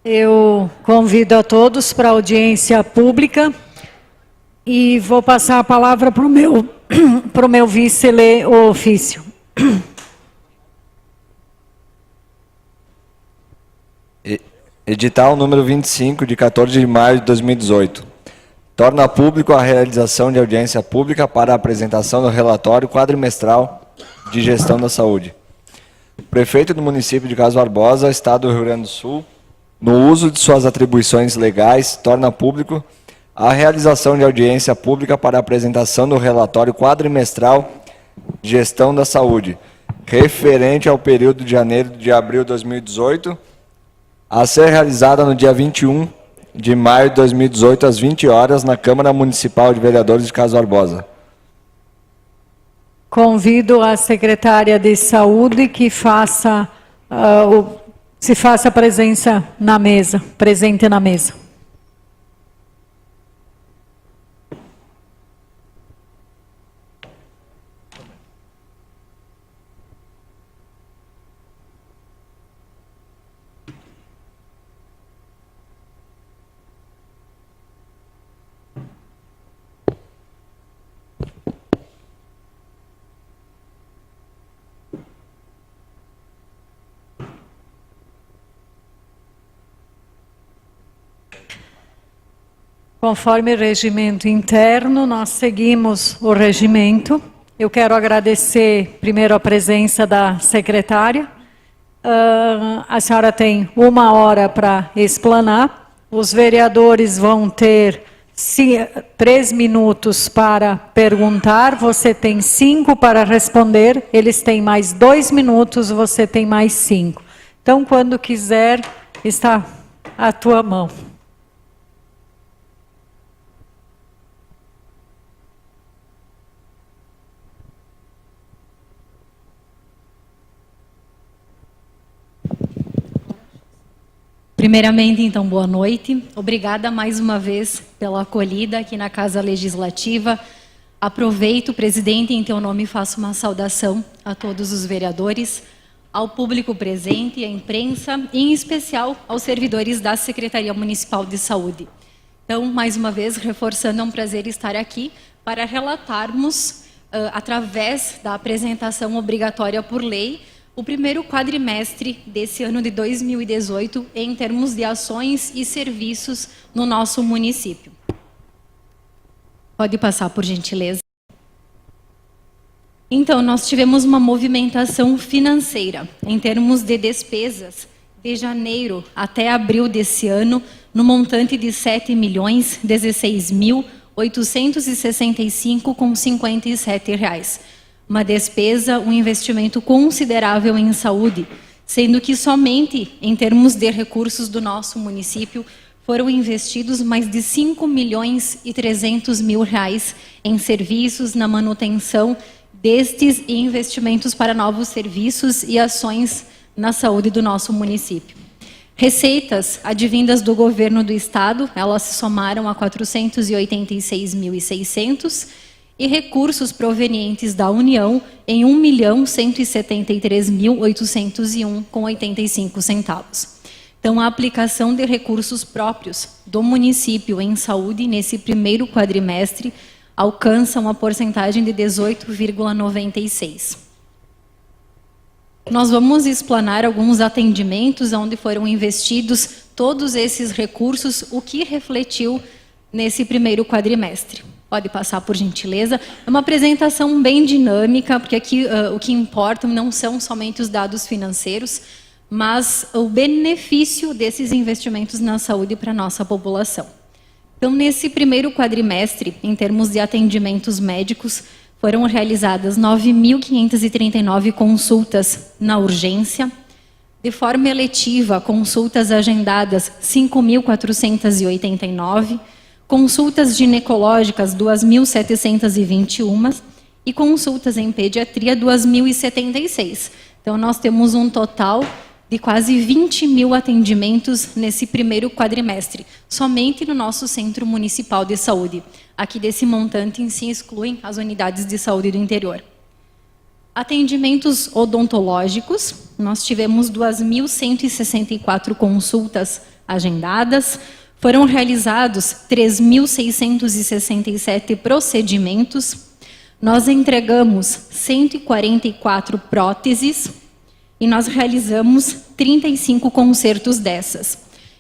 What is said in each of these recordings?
Eu convido a todos para a audiência pública e vou passar a palavra para o meu vice ler o ofício. Edital número 25, de 14 de maio de 2018. Torna público a realização de audiência pública para a apresentação do relatório quadrimestral de gestão da saúde. O prefeito do município de Carlos Barbosa, Estado do Rio Grande do Sul, no uso de suas atribuições legais, torna público a realização de audiência pública para a apresentação do relatório quadrimestral de gestão da saúde, referente ao período de janeiro de abril de 2018, a ser realizada no dia 21 de maio de 2018, às 20 horas, na Câmara Municipal de Vereadores de Carlos Barbosa. Convido a secretária de Saúde que faça, se faça presença na mesa, presente na mesa. Conforme regimento interno, nós seguimos o regimento. Eu quero agradecer primeiro a presença da secretária. A senhora tem 1 hora para explanar. Os vereadores vão ter 3 minutos para perguntar. Você tem 5 para responder. Eles têm mais 2 minutos, você tem mais 5. Então, quando quiser, está à tua mão. Primeiramente, então, boa noite. Obrigada mais uma vez pela acolhida aqui na Casa Legislativa. Aproveito, presidente, em teu nome faço uma saudação a todos os vereadores, ao público presente, à imprensa e, em especial, aos servidores da Secretaria Municipal de Saúde. Então, mais uma vez, reforçando, é um prazer estar aqui para relatarmos, através da apresentação obrigatória por lei, o primeiro quadrimestre desse ano de 2018 em termos de ações e serviços no nosso município. Pode passar, por gentileza. Então, nós tivemos uma movimentação financeira em termos de despesas de janeiro até abril desse ano, no montante de R$ 7.016.865,57. Uma despesa, um investimento considerável em saúde, sendo que somente em termos de recursos do nosso município foram investidos mais de R$ 5.300.000 em serviços, na manutenção destes e investimentos para novos serviços e ações na saúde do nosso município. Receitas advindas do governo do estado, elas se somaram a R$ 486.600, e recursos provenientes da União em R$ 1.173.801,85. Então, a aplicação de recursos próprios do município em saúde nesse primeiro quadrimestre alcança uma porcentagem de 18,96%. Nós vamos explanar alguns atendimentos onde foram investidos todos esses recursos, o que refletiu nesse primeiro quadrimestre. Pode passar, por gentileza. É uma apresentação bem dinâmica, porque aqui o que importa não são somente os dados financeiros, mas o benefício desses investimentos na saúde para a nossa população. Então, nesse primeiro quadrimestre, em termos de atendimentos médicos, foram realizadas 9.539 consultas na urgência. De forma eletiva, consultas agendadas 5.489, consultas ginecológicas 2.721 e consultas em pediatria 2.076. Então, nós temos um total de quase 20.000 atendimentos nesse primeiro quadrimestre, somente no nosso Centro Municipal de Saúde. Aqui desse montante em si excluem as unidades de saúde do interior. Atendimentos odontológicos, nós tivemos 2.164 consultas agendadas, foram realizados 3.667 procedimentos, nós entregamos 144 próteses e nós realizamos 35 consertos dessas.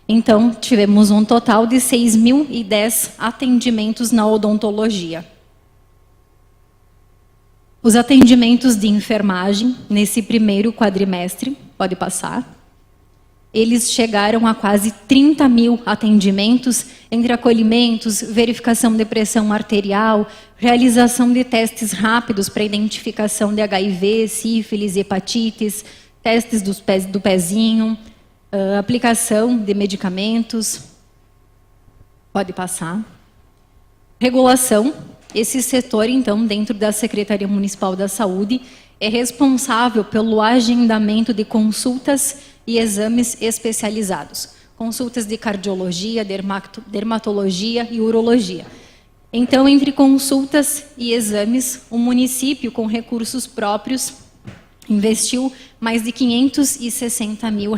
Então, tivemos um total de 6.010 atendimentos na odontologia. Os atendimentos de enfermagem, nesse primeiro quadrimestre, pode passar, eles chegaram a quase 30.000 atendimentos, entre acolhimentos, verificação de pressão arterial, realização de testes rápidos para identificação de HIV, sífilis, hepatites, testes do pezinho, aplicação de medicamentos. Pode passar. Regulação. Esse setor, então, dentro da Secretaria Municipal da Saúde, é responsável pelo agendamento de consultas e exames especializados. Consultas de cardiologia, dermatologia e urologia. Então, entre consultas e exames, o município, com recursos próprios, investiu mais de R$560 mil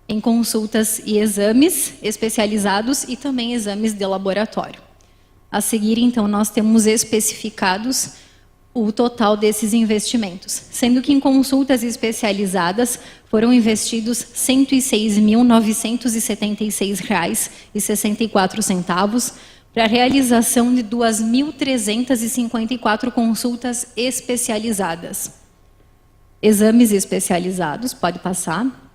em consultas e exames especializados e também exames de laboratório. A seguir, então, nós temos especificados o total desses investimentos, sendo que em consultas especializadas foram investidos R$ 106.976,64 para a realização de 2.354 consultas especializadas. Exames especializados, pode passar.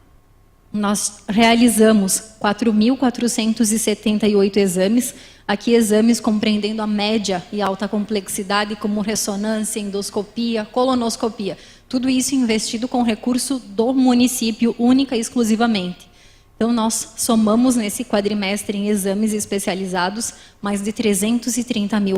Nós realizamos 4.478 exames, aqui exames compreendendo a média e alta complexidade, como ressonância, endoscopia, colonoscopia. Tudo isso investido com recurso do município, única e exclusivamente. Então, nós somamos nesse quadrimestre em exames especializados mais de R$330 mil.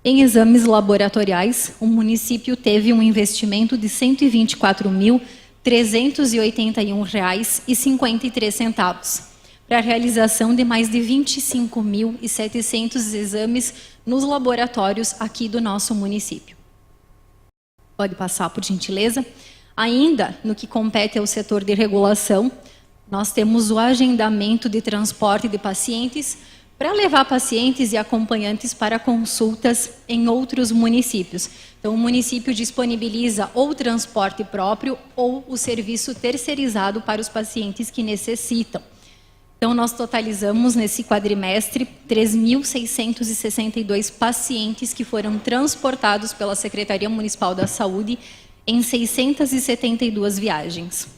Em exames laboratoriais, o município teve um investimento de R$ 124.381,53 para a realização de mais de 25.700 exames nos laboratórios aqui do nosso município. Pode passar, por gentileza. Ainda no que compete ao setor de regulação, nós temos o agendamento de transporte de pacientes para levar pacientes e acompanhantes para consultas em outros municípios. Então, o município disponibiliza ou o transporte próprio ou o serviço terceirizado para os pacientes que necessitam. Então, nós totalizamos nesse quadrimestre 3.662 pacientes que foram transportados pela Secretaria Municipal da Saúde em 672 viagens.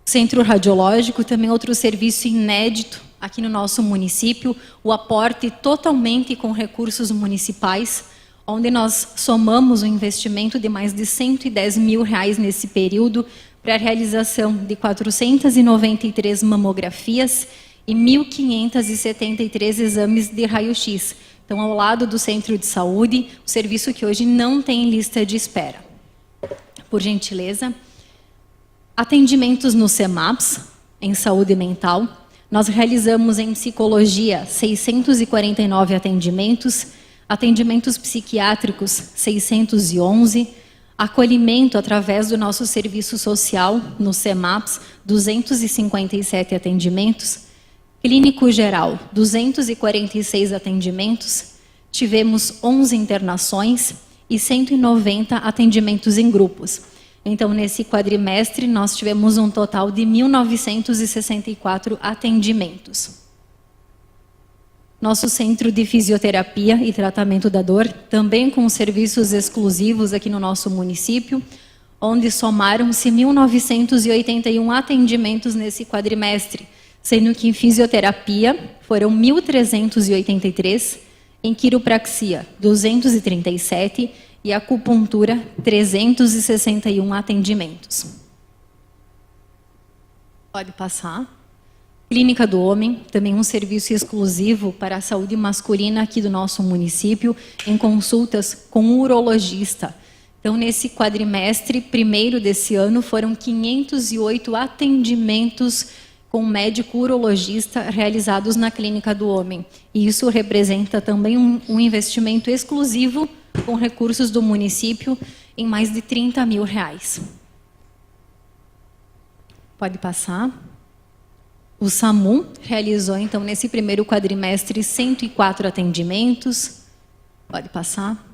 Centro radiológico, também outro serviço inédito aqui no nosso município, o aporte totalmente com recursos municipais, onde nós somamos um investimento de mais de R$110 mil nesse período para a realização de 493 mamografias e 1.573 exames de raio-x. Então, ao lado do centro de saúde, o serviço que hoje não tem lista de espera. Por gentileza. Atendimentos no CEMAPS, em saúde mental. Nós realizamos em psicologia 649 atendimentos, atendimentos psiquiátricos 611, acolhimento através do nosso serviço social no CEMAPS 257 atendimentos, clínico geral 246 atendimentos, tivemos 11 internações e 190 atendimentos em grupos. Então, nesse quadrimestre, nós tivemos um total de 1.964 atendimentos. Nosso centro de fisioterapia e tratamento da dor, também com serviços exclusivos aqui no nosso município, onde somaram-se 1.981 atendimentos nesse quadrimestre, sendo que em fisioterapia foram 1.383, em quiropraxia 237 e acupuntura 361 atendimentos. Pode passar. Clínica do Homem, também um serviço exclusivo para a saúde masculina aqui do nosso município, em consultas com um urologista. Então, nesse quadrimestre primeiro desse ano, foram 508 atendimentos com médico urologista realizados na Clínica do Homem. E isso representa também um investimento exclusivo com recursos do município em mais de R$30 mil. Pode passar. O SAMU realizou, então, nesse primeiro quadrimestre, 104 atendimentos. Pode passar.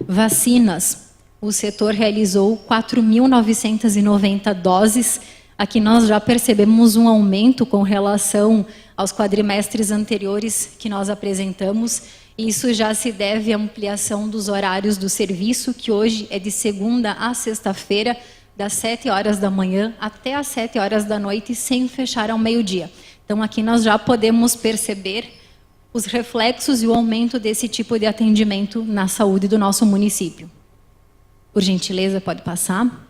Vacinas. O setor realizou 4.990 doses. Aqui nós já percebemos um aumento com relação aos quadrimestres anteriores que nós apresentamos. Isso já se deve à ampliação dos horários do serviço, que hoje é de segunda a sexta-feira, das 7 horas da manhã até as 7 horas da noite, sem fechar ao meio-dia. Então, aqui nós já podemos perceber os reflexos e o aumento desse tipo de atendimento na saúde do nosso município. Por gentileza, pode passar.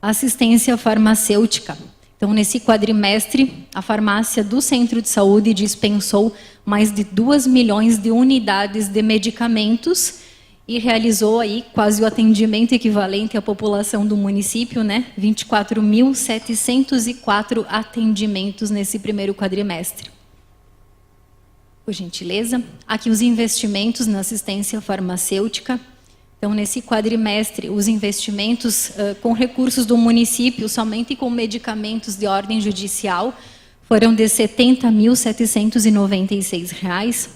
Assistência farmacêutica. Então, nesse quadrimestre, a farmácia do Centro de Saúde dispensou mais de 2 milhões de unidades de medicamentos e realizou aí quase o atendimento equivalente à população do município, né? 24.704 atendimentos nesse primeiro quadrimestre. Por gentileza, aqui os investimentos na assistência farmacêutica. Então, nesse quadrimestre, os investimentos com recursos do município, somente com medicamentos de ordem judicial, foram de R$ 70.796.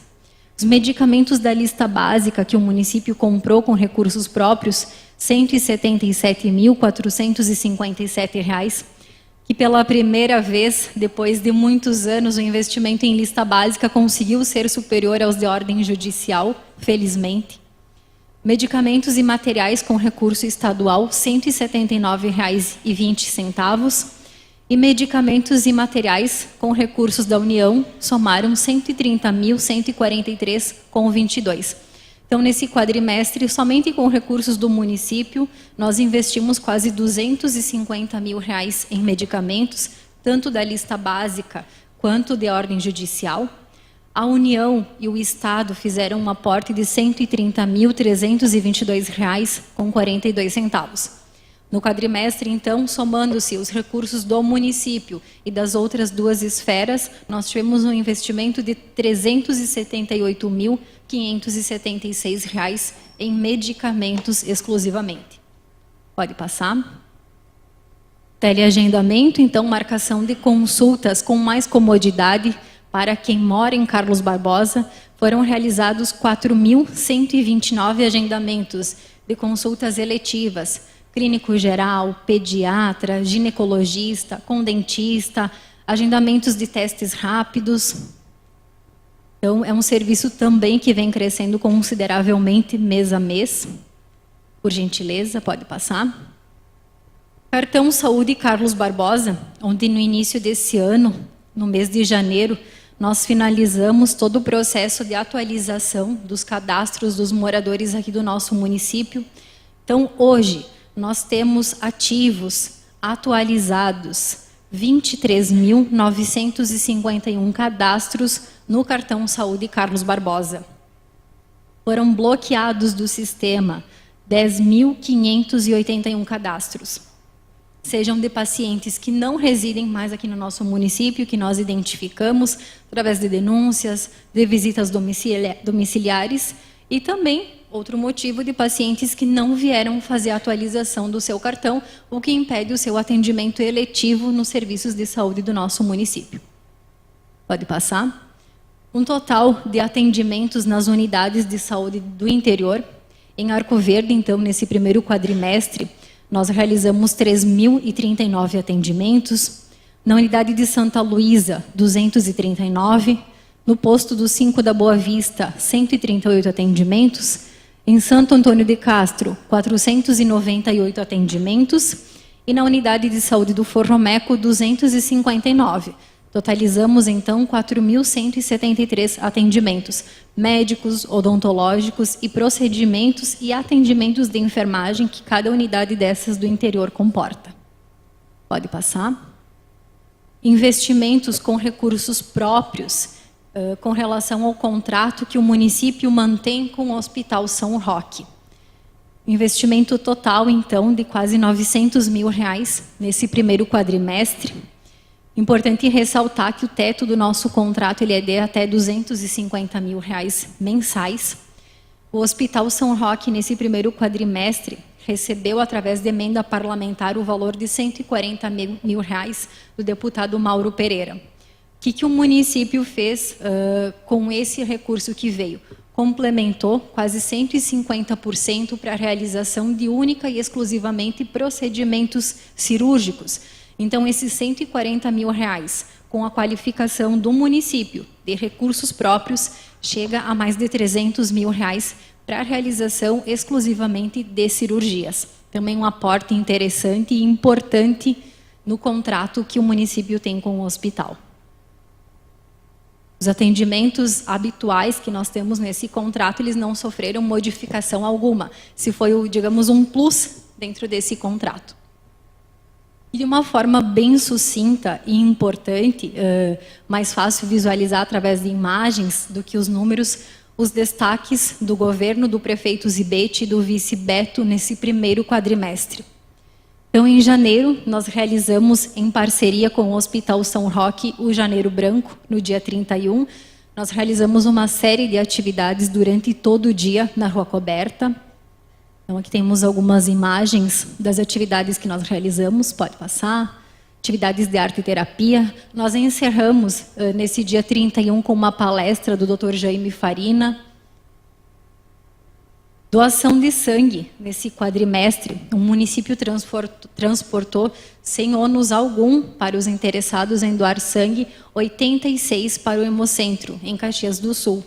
Os medicamentos da lista básica que o município comprou com recursos próprios, R$ 177.457, que pela primeira vez, depois de muitos anos, o investimento em lista básica conseguiu ser superior aos de ordem judicial, felizmente. Medicamentos e materiais com recurso estadual, R$ 179,20. E medicamentos e materiais com recursos da União somaram R$ 130.143,22. Então, nesse quadrimestre, somente com recursos do município, nós investimos quase R$ 250 mil em medicamentos, tanto da lista básica quanto de ordem judicial. A União e o Estado fizeram um aporte de R$ 130.322,42. No quadrimestre, então, somando-se os recursos do município e das outras duas esferas, nós tivemos um investimento de R$ 378.576 em medicamentos exclusivamente. Pode passar. Teleagendamento, então, marcação de consultas com mais comodidade para quem mora em Carlos Barbosa. Foram realizados 4.129 agendamentos de consultas eletivas, clínico geral, pediatra, ginecologista, com dentista, agendamentos de testes rápidos. Então, é um serviço também que vem crescendo consideravelmente mês a mês. Por gentileza, pode passar. Cartão Saúde Carlos Barbosa, onde no início desse ano, no mês de janeiro, nós finalizamos todo o processo de atualização dos cadastros dos moradores aqui do nosso município. Então, hoje, nós temos ativos, atualizados, 23.951 cadastros no cartão Saúde Carlos Barbosa. Foram bloqueados do sistema 10.581 cadastros. Sejam de pacientes que não residem mais aqui no nosso município, que nós identificamos através de denúncias, de visitas domiciliares e também outro motivo de pacientes que não vieram fazer a atualização do seu cartão, o que impede o seu atendimento eletivo nos serviços de saúde do nosso município. Pode passar. Um total de atendimentos nas unidades de saúde do interior. Em Arco Verde, então, nesse primeiro quadrimestre, nós realizamos 3.039 atendimentos. Na unidade de Santa Luísa, 239. No posto do 5 da Boa Vista, 138 atendimentos. Em Santo Antônio de Castro, 498 atendimentos. E na unidade de saúde do Forromeco, 259. Totalizamos, então, 4.173 atendimentos médicos, odontológicos e procedimentos e atendimentos de enfermagem que cada unidade dessas do interior comporta. Pode passar. Investimentos com recursos próprios, com relação ao contrato que o município mantém com o Hospital São Roque. Investimento total, então, de quase R$ 900 mil nesse primeiro quadrimestre. Importante ressaltar que o teto do nosso contrato ele é de até R$ 250 mil mensais. O Hospital São Roque, nesse primeiro quadrimestre, recebeu, através de emenda parlamentar, o valor de R$140 mil do deputado Mauro Pereira. O que o município fez com esse recurso que veio? Complementou quase 150% para a realização de única e exclusivamente procedimentos cirúrgicos. Então, esses R$140 mil, com a qualificação do município de recursos próprios, chega a mais de R$300 mil para a realização exclusivamente de cirurgias. Também um aporte interessante e importante no contrato que o município tem com o hospital. Os atendimentos habituais que nós temos nesse contrato, eles não sofreram modificação alguma. Se foi, digamos, um plus dentro desse contrato. E de uma forma bem sucinta e importante, mais fácil visualizar através de imagens do que os números, os destaques do governo do prefeito Zibete e do vice Beto nesse primeiro quadrimestre. Então, em janeiro, nós realizamos, em parceria com o Hospital São Roque, o Janeiro Branco, no dia 31. Nós realizamos uma série de atividades durante todo o dia na Rua Coberta. Então, aqui temos algumas imagens das atividades que nós realizamos, pode passar. Atividades de arte e terapia. Nós encerramos nesse dia 31 com uma palestra do Dr. Jaime Farina. Doação de sangue. Nesse quadrimestre, o município transportou, sem ônus algum para os interessados em doar sangue, 86 para o Hemocentro, em Caxias do Sul.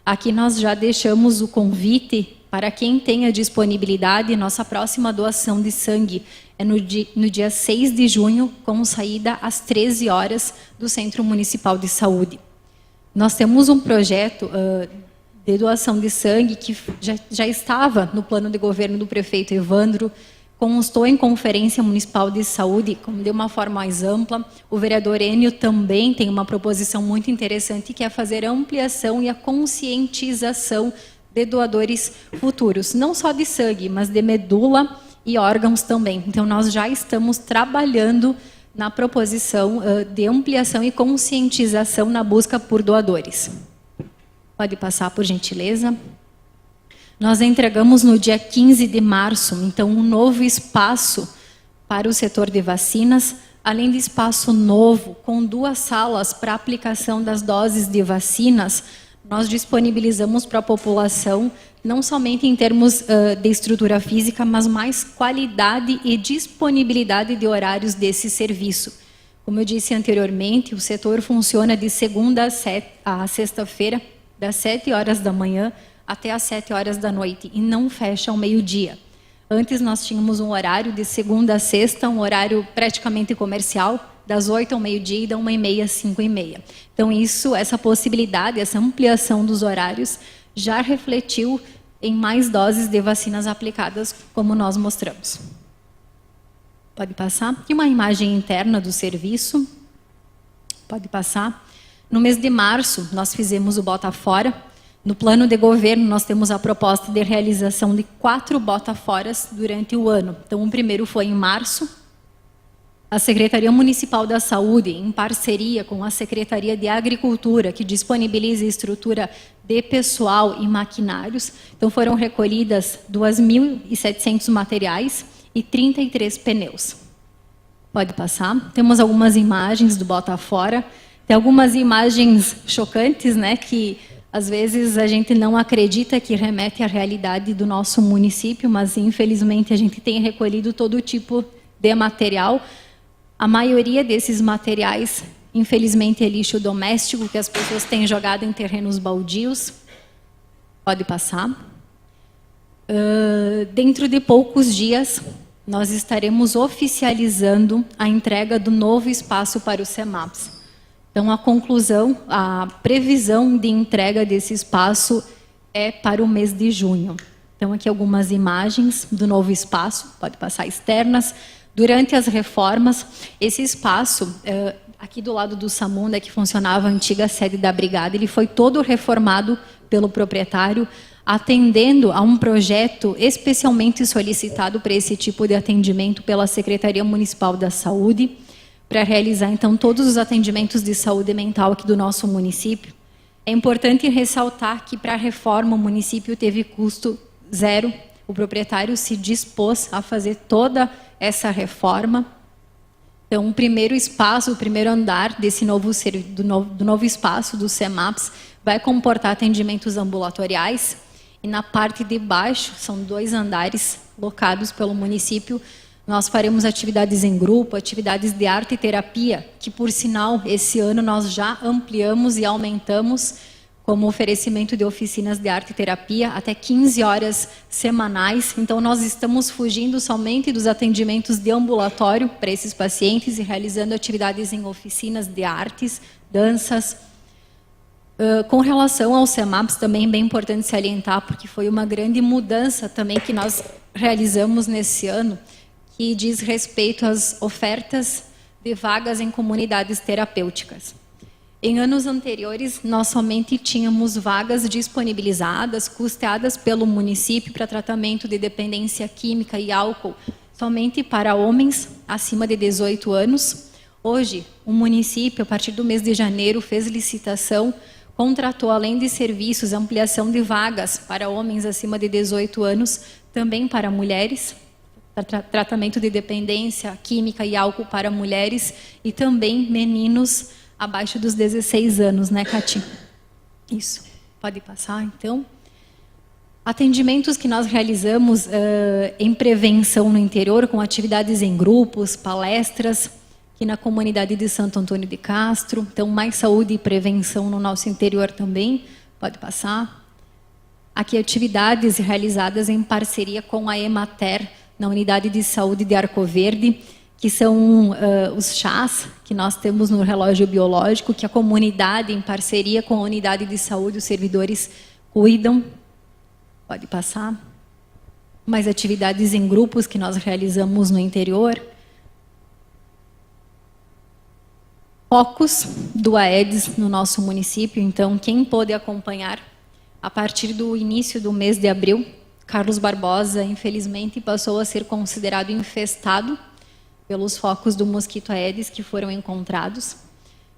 Aqui nós já deixamos o convite para quem tenha disponibilidade. Nossa próxima doação de sangue é no dia 6 de junho, com saída às 13 horas do Centro Municipal de Saúde. Nós temos um projeto de doação de sangue que já estava no plano de governo do prefeito Evandro, constou em Conferência Municipal de Saúde, de uma forma mais ampla. O vereador Enio também tem uma proposição muito interessante, que é fazer a ampliação e a conscientização de doadores futuros, não só de sangue, mas de medula e órgãos também. Então, nós já estamos trabalhando na proposição de ampliação e conscientização na busca por doadores. Pode passar, por gentileza. Nós entregamos no dia 15 de março, então, um novo espaço para o setor de vacinas, além de espaço novo, com 2 salas para aplicação das doses de vacinas. Nós disponibilizamos para a população, não somente em termos de estrutura física, mas mais qualidade e disponibilidade de horários desse serviço. Como eu disse anteriormente, o setor funciona de segunda a sexta-feira, das 7 horas da manhã até às 7 horas da noite, e não fecha ao meio-dia. Antes nós tínhamos um horário de segunda a sexta, um horário praticamente comercial, das 8 ao meio-dia e da 1h30 às 5h30. Então essa possibilidade, essa ampliação dos horários já refletiu em mais doses de vacinas aplicadas, como nós mostramos. Pode passar. E uma imagem interna do serviço. Pode passar. No mês de março, nós fizemos o Bota Fora. No plano de governo, nós temos a proposta de realização de 4 Bota Foras durante o ano. Então, o primeiro foi em março. A Secretaria Municipal da Saúde, em parceria com a Secretaria de Agricultura, que disponibiliza estrutura de pessoal e maquinários. Então, foram recolhidas 2.700 materiais e 33 pneus. Pode passar. Temos algumas imagens do Bota Fora. Tem algumas imagens chocantes, né, que às vezes a gente não acredita que remete à realidade do nosso município, mas infelizmente a gente tem recolhido todo tipo de material. A maioria desses materiais, infelizmente, é lixo doméstico que as pessoas têm jogado em terrenos baldios. Pode passar. Dentro de poucos dias, nós estaremos oficializando a entrega do novo espaço para os CEMAPs. Então, a previsão de entrega desse espaço é para o mês de junho. Então, aqui algumas imagens do novo espaço, pode passar externas. Durante as reformas, esse espaço, aqui do lado do Samunda, que funcionava a antiga sede da Brigada, ele foi todo reformado pelo proprietário, atendendo a um projeto especialmente solicitado para esse tipo de atendimento pela Secretaria Municipal da Saúde, para realizar, então, todos os atendimentos de saúde mental aqui do nosso município. É importante ressaltar que para a reforma o município teve custo zero. O proprietário se dispôs a fazer toda essa reforma. Então, o primeiro espaço, o primeiro andar desse novo espaço do CEMAPS vai comportar atendimentos ambulatoriais. E na parte de baixo, são 2 andares locados pelo município. Nós faremos atividades em grupo, atividades de arte e terapia, que, por sinal, esse ano nós já ampliamos e aumentamos como oferecimento de oficinas de arte e terapia, até 15 horas semanais. Então, nós estamos fugindo somente dos atendimentos de ambulatório para esses pacientes e realizando atividades em oficinas de artes, danças. Com relação ao CEMAPS, também é bem importante salientar, porque foi uma grande mudança também que nós realizamos nesse ano, que diz respeito às ofertas de vagas em comunidades terapêuticas. Em anos anteriores, nós somente tínhamos vagas disponibilizadas, custeadas pelo município para tratamento de dependência química e álcool, somente para homens acima de 18 anos. Hoje, o município, a partir do mês de janeiro, fez licitação, contratou, além de serviços, ampliação de vagas para homens acima de 18 anos, também para mulheres, tratamento de dependência química e álcool para mulheres e também meninos abaixo dos 16 anos, né, Cati? Isso. Pode passar, então. Atendimentos que nós realizamos em prevenção no interior, com atividades em grupos, palestras, aqui na comunidade de Santo Antônio de Castro. Então, mais saúde e prevenção no nosso interior também. Pode passar. Aqui, atividades realizadas em parceria com a Emater, na unidade de saúde de Arco Verde, que são os chás que nós temos no relógio biológico, que a comunidade, em parceria com a unidade de saúde, os servidores cuidam. Pode passar. Mais atividades em grupos que nós realizamos no interior. Focos do Aedes no nosso município. Então, quem pôde acompanhar, a partir do início do mês de abril, Carlos Barbosa, infelizmente, passou a ser considerado infestado pelos focos do mosquito Aedes que foram encontrados.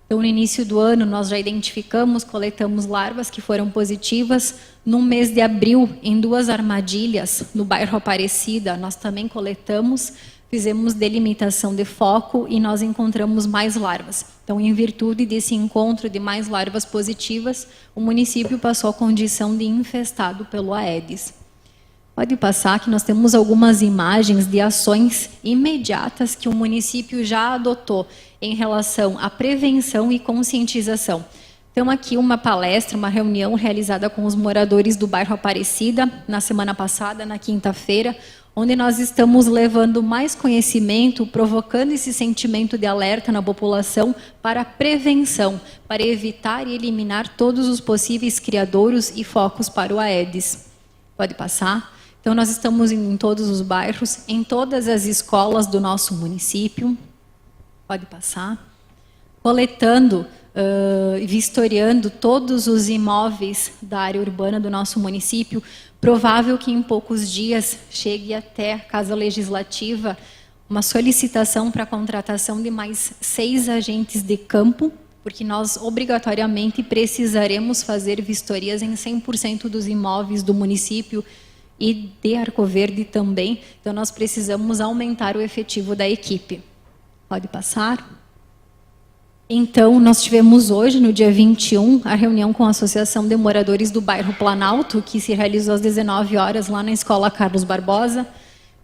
Então, no início do ano, nós já identificamos, coletamos larvas que foram positivas. No mês de abril, em 2 armadilhas, no bairro Aparecida, nós também coletamos, fizemos delimitação de foco e nós encontramos mais larvas. Então, em virtude desse encontro de mais larvas positivas, o município passou a condição de infestado pelo Aedes. Pode passar que nós temos algumas imagens de ações imediatas que o município já adotou em relação à prevenção e conscientização. Então, aqui uma palestra, uma reunião realizada com os moradores do bairro Aparecida, na semana passada, na quinta-feira, onde nós estamos levando mais conhecimento, provocando esse sentimento de alerta na população para a prevenção, para evitar e eliminar todos os possíveis criadouros e focos para o Aedes. Pode passar. Então, nós estamos em todos os bairros, em todas as escolas do nosso município. Pode passar. Coletando e vistoriando todos os imóveis da área urbana do nosso município. Provável que em poucos dias chegue até a Casa Legislativa uma solicitação para a contratação de mais 6 agentes de campo, porque nós obrigatoriamente precisaremos fazer vistorias em 100% dos imóveis do município e de Arco Verde também. Então, nós precisamos aumentar o efetivo da equipe. Pode passar. Então, nós tivemos hoje, no dia 21, a reunião com a Associação de Moradores do Bairro Planalto, que se realizou às 19 horas lá na Escola Carlos Barbosa.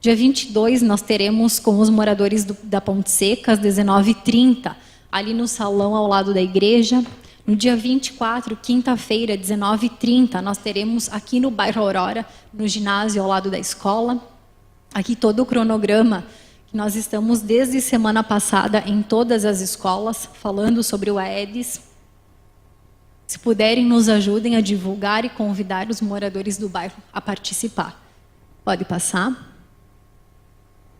Dia 22, nós teremos com os moradores da Ponte Seca, às 19h30, ali no salão ao lado da igreja. No dia 24, quinta-feira, 19h30, nós teremos aqui no bairro Aurora, no ginásio ao lado da escola. Aqui todo o cronograma que nós estamos desde semana passada em todas as escolas, falando sobre o Aedes. Se puderem, nos ajudem a divulgar e convidar os moradores do bairro a participar. Pode passar.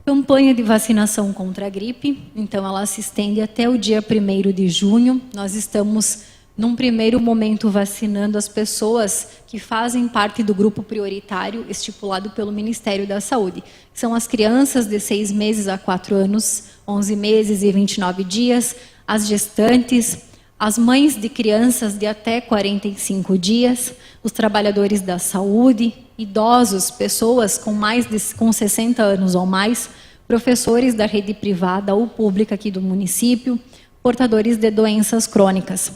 Campanha de vacinação contra a gripe, então ela se estende até o dia 1º de junho. Nós estamos, num primeiro momento, vacinando as pessoas que fazem parte do grupo prioritário estipulado pelo Ministério da Saúde. São as crianças de 6 meses a 4 anos, 11 meses e 29 dias, as gestantes, as mães de crianças de até 45 dias, os trabalhadores da saúde, idosos, pessoas com 60 anos ou mais, professores da rede privada ou pública aqui do município, portadores de doenças crônicas.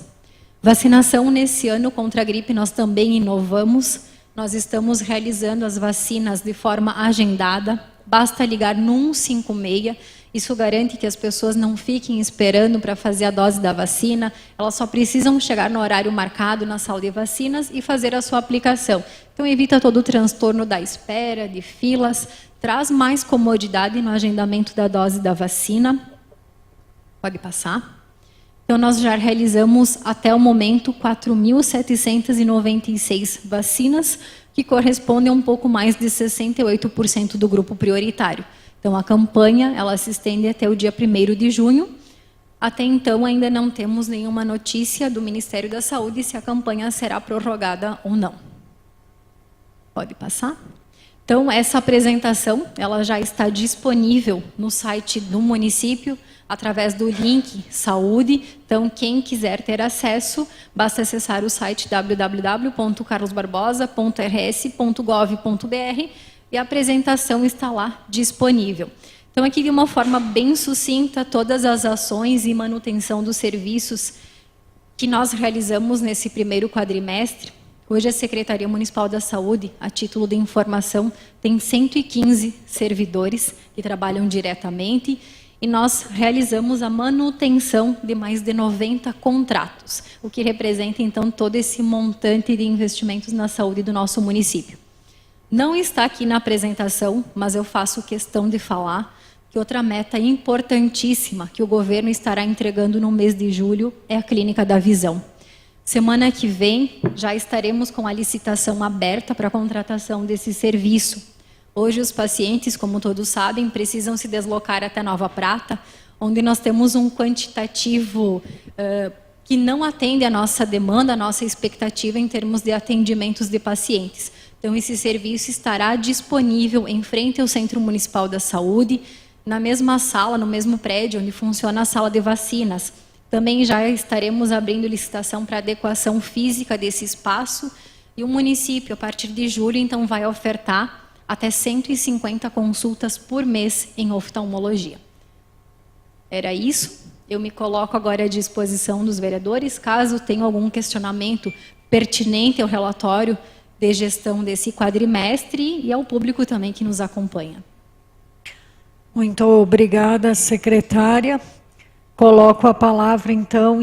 Vacinação nesse ano contra a gripe nós também inovamos. Nós estamos realizando as vacinas de forma agendada. Basta ligar no 156. Isso garante que as pessoas não fiquem esperando para fazer a dose da vacina. Elas só precisam chegar no horário marcado na sala de vacinas e fazer a sua aplicação. Então evita todo o transtorno da espera, de filas, traz mais comodidade no agendamento da dose da vacina. Pode passar. Então, nós já realizamos, até o momento, 4.796 vacinas, que correspondem a um pouco mais de 68% do grupo prioritário. Então, a campanha ela se estende até o dia 1º de junho. Até então, ainda não temos nenhuma notícia do Ministério da Saúde se a campanha será prorrogada ou não. Pode passar? Então, essa apresentação ela já está disponível no site do município, através do link Saúde. Então, quem quiser ter acesso, basta acessar o site www.carlosbarbosa.rs.gov.br e a apresentação está lá disponível. Então, aqui de uma forma bem sucinta, todas as ações e manutenção dos serviços que nós realizamos nesse primeiro quadrimestre. Hoje a Secretaria Municipal da Saúde, a título de informação, tem 115 servidores que trabalham diretamente e nós realizamos a manutenção de mais de 90 contratos, o que representa, então, todo esse montante de investimentos na saúde do nosso município. Não está aqui na apresentação, mas eu faço questão de falar que outra meta importantíssima que o governo estará entregando no mês de julho é a Clínica da Visão. Semana que vem, já estaremos com a licitação aberta para a contratação desse serviço. Hoje, os pacientes, como todos sabem, precisam se deslocar até Nova Prata, onde nós temos um quantitativo que não atende a nossa demanda, a nossa expectativa em termos de atendimentos de pacientes. Então, esse serviço estará disponível em frente ao Centro Municipal da Saúde, na mesma sala, no mesmo prédio onde funciona a sala de vacinas. Também já estaremos abrindo licitação para adequação física desse espaço e o município, a partir de julho, então, vai ofertar até 150 consultas por mês em oftalmologia. Era isso. Eu me coloco agora à disposição dos vereadores, caso tenham algum questionamento pertinente ao relatório de gestão desse quadrimestre e ao público também que nos acompanha. Muito obrigada, secretária. Coloco a palavra, então,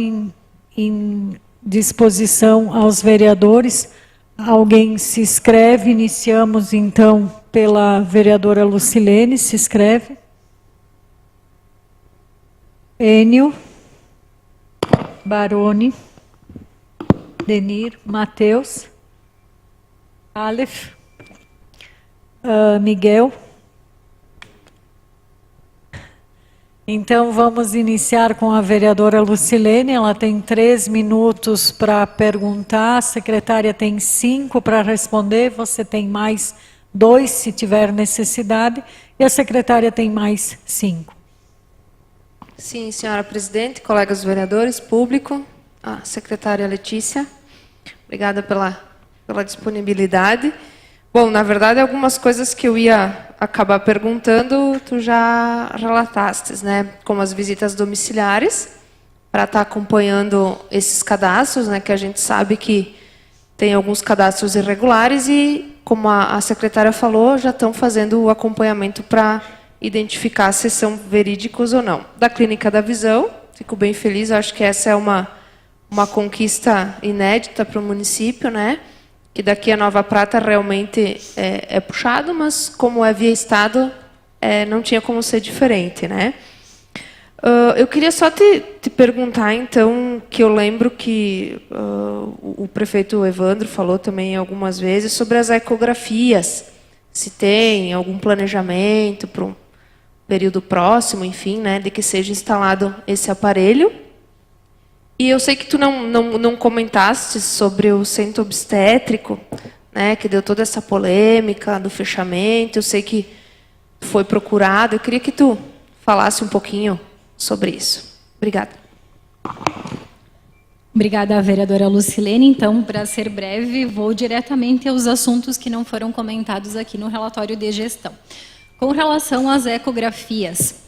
em disposição aos vereadores. Alguém se inscreve? Iniciamos, então, pela vereadora Lucilene. Se inscreve. Enio, Baroni, Denir, Matheus, Aleph, Miguel. Então, vamos iniciar com a vereadora Lucilene. Ela tem 3 minutos para perguntar, a secretária tem 5 para responder, você tem mais 2 se tiver necessidade, e a secretária tem mais 5. Sim, senhora presidente, colegas vereadores, público, a secretária Letícia, obrigada pela disponibilidade. Bom, na verdade, algumas coisas que eu ia acabar perguntando, tu já relatastes, né? Como as visitas domiciliares, para estar acompanhando esses cadastros, né? Que a gente sabe que tem alguns cadastros irregulares e, como a secretária falou, já estão fazendo o acompanhamento para identificar se são verídicos ou não. Da Clínica da Visão, fico bem feliz, acho que essa é uma conquista inédita para o município, né? Que daqui a Nova Prata realmente é puxado, mas como é via Estado, não tinha como ser diferente, né? Eu queria só te perguntar, então, que eu lembro que o prefeito Evandro falou também algumas vezes sobre as ecografias, se tem algum planejamento para um período próximo, enfim, né, de que seja instalado esse aparelho. E eu sei que tu não comentaste sobre o centro obstétrico, né, que deu toda essa polêmica do fechamento. Eu sei que foi procurado. Eu queria que tu falasse um pouquinho sobre isso. Obrigada. Obrigada, vereadora Lucilene. Então, para ser breve, vou diretamente aos assuntos que não foram comentados aqui no relatório de gestão. Com relação às ecografias,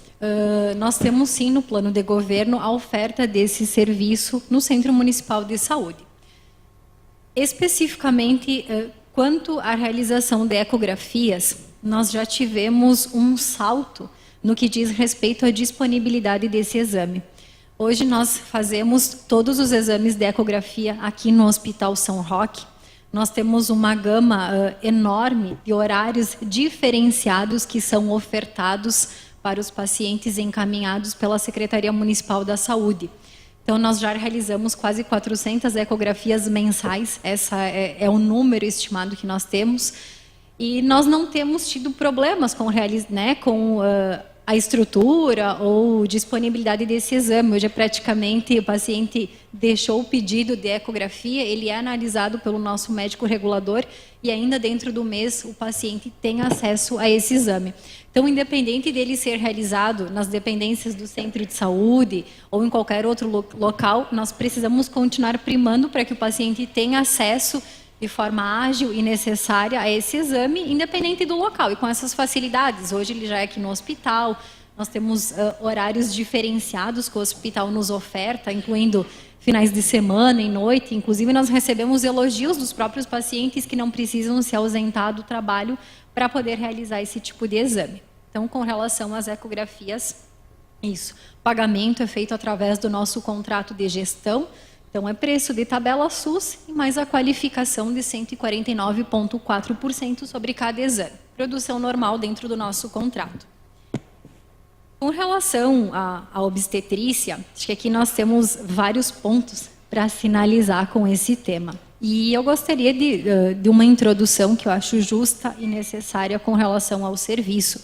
nós temos sim no plano de governo a oferta desse serviço no Centro Municipal de Saúde. Especificamente, quanto à realização de ecografias, nós já tivemos um salto no que diz respeito à disponibilidade desse exame. Hoje nós fazemos todos os exames de ecografia aqui no Hospital São Roque. Nós temos uma gama enorme de horários diferenciados que são ofertados para os pacientes encaminhados pela Secretaria Municipal da Saúde. Então, nós já realizamos quase 400 ecografias mensais, esse é o número estimado que nós temos, e nós não temos tido problemas com a estrutura ou disponibilidade desse exame. Hoje, praticamente, o paciente deixou o pedido de ecografia, ele é analisado pelo nosso médico regulador e ainda dentro do mês o paciente tem acesso a esse exame. Então, independente dele ser realizado nas dependências do centro de saúde ou em qualquer outro local, nós precisamos continuar primando para que o paciente tenha acesso de forma ágil e necessária a esse exame, independente do local. E com essas facilidades, hoje ele já é aqui no hospital, nós temos horários diferenciados que o hospital nos oferta, incluindo finais de semana e noite. Inclusive, nós recebemos elogios dos próprios pacientes que não precisam se ausentar do trabalho para poder realizar esse tipo de exame. Então, com relação às ecografias, isso. O pagamento é feito através do nosso contrato de gestão. Então, é preço de tabela SUS e mais a qualificação de 149,4% sobre cada exame. Produção normal dentro do nosso contrato. Com relação à obstetrícia, acho que aqui nós temos vários pontos para finalizar com esse tema. E eu gostaria de uma introdução que eu acho justa e necessária com relação ao serviço,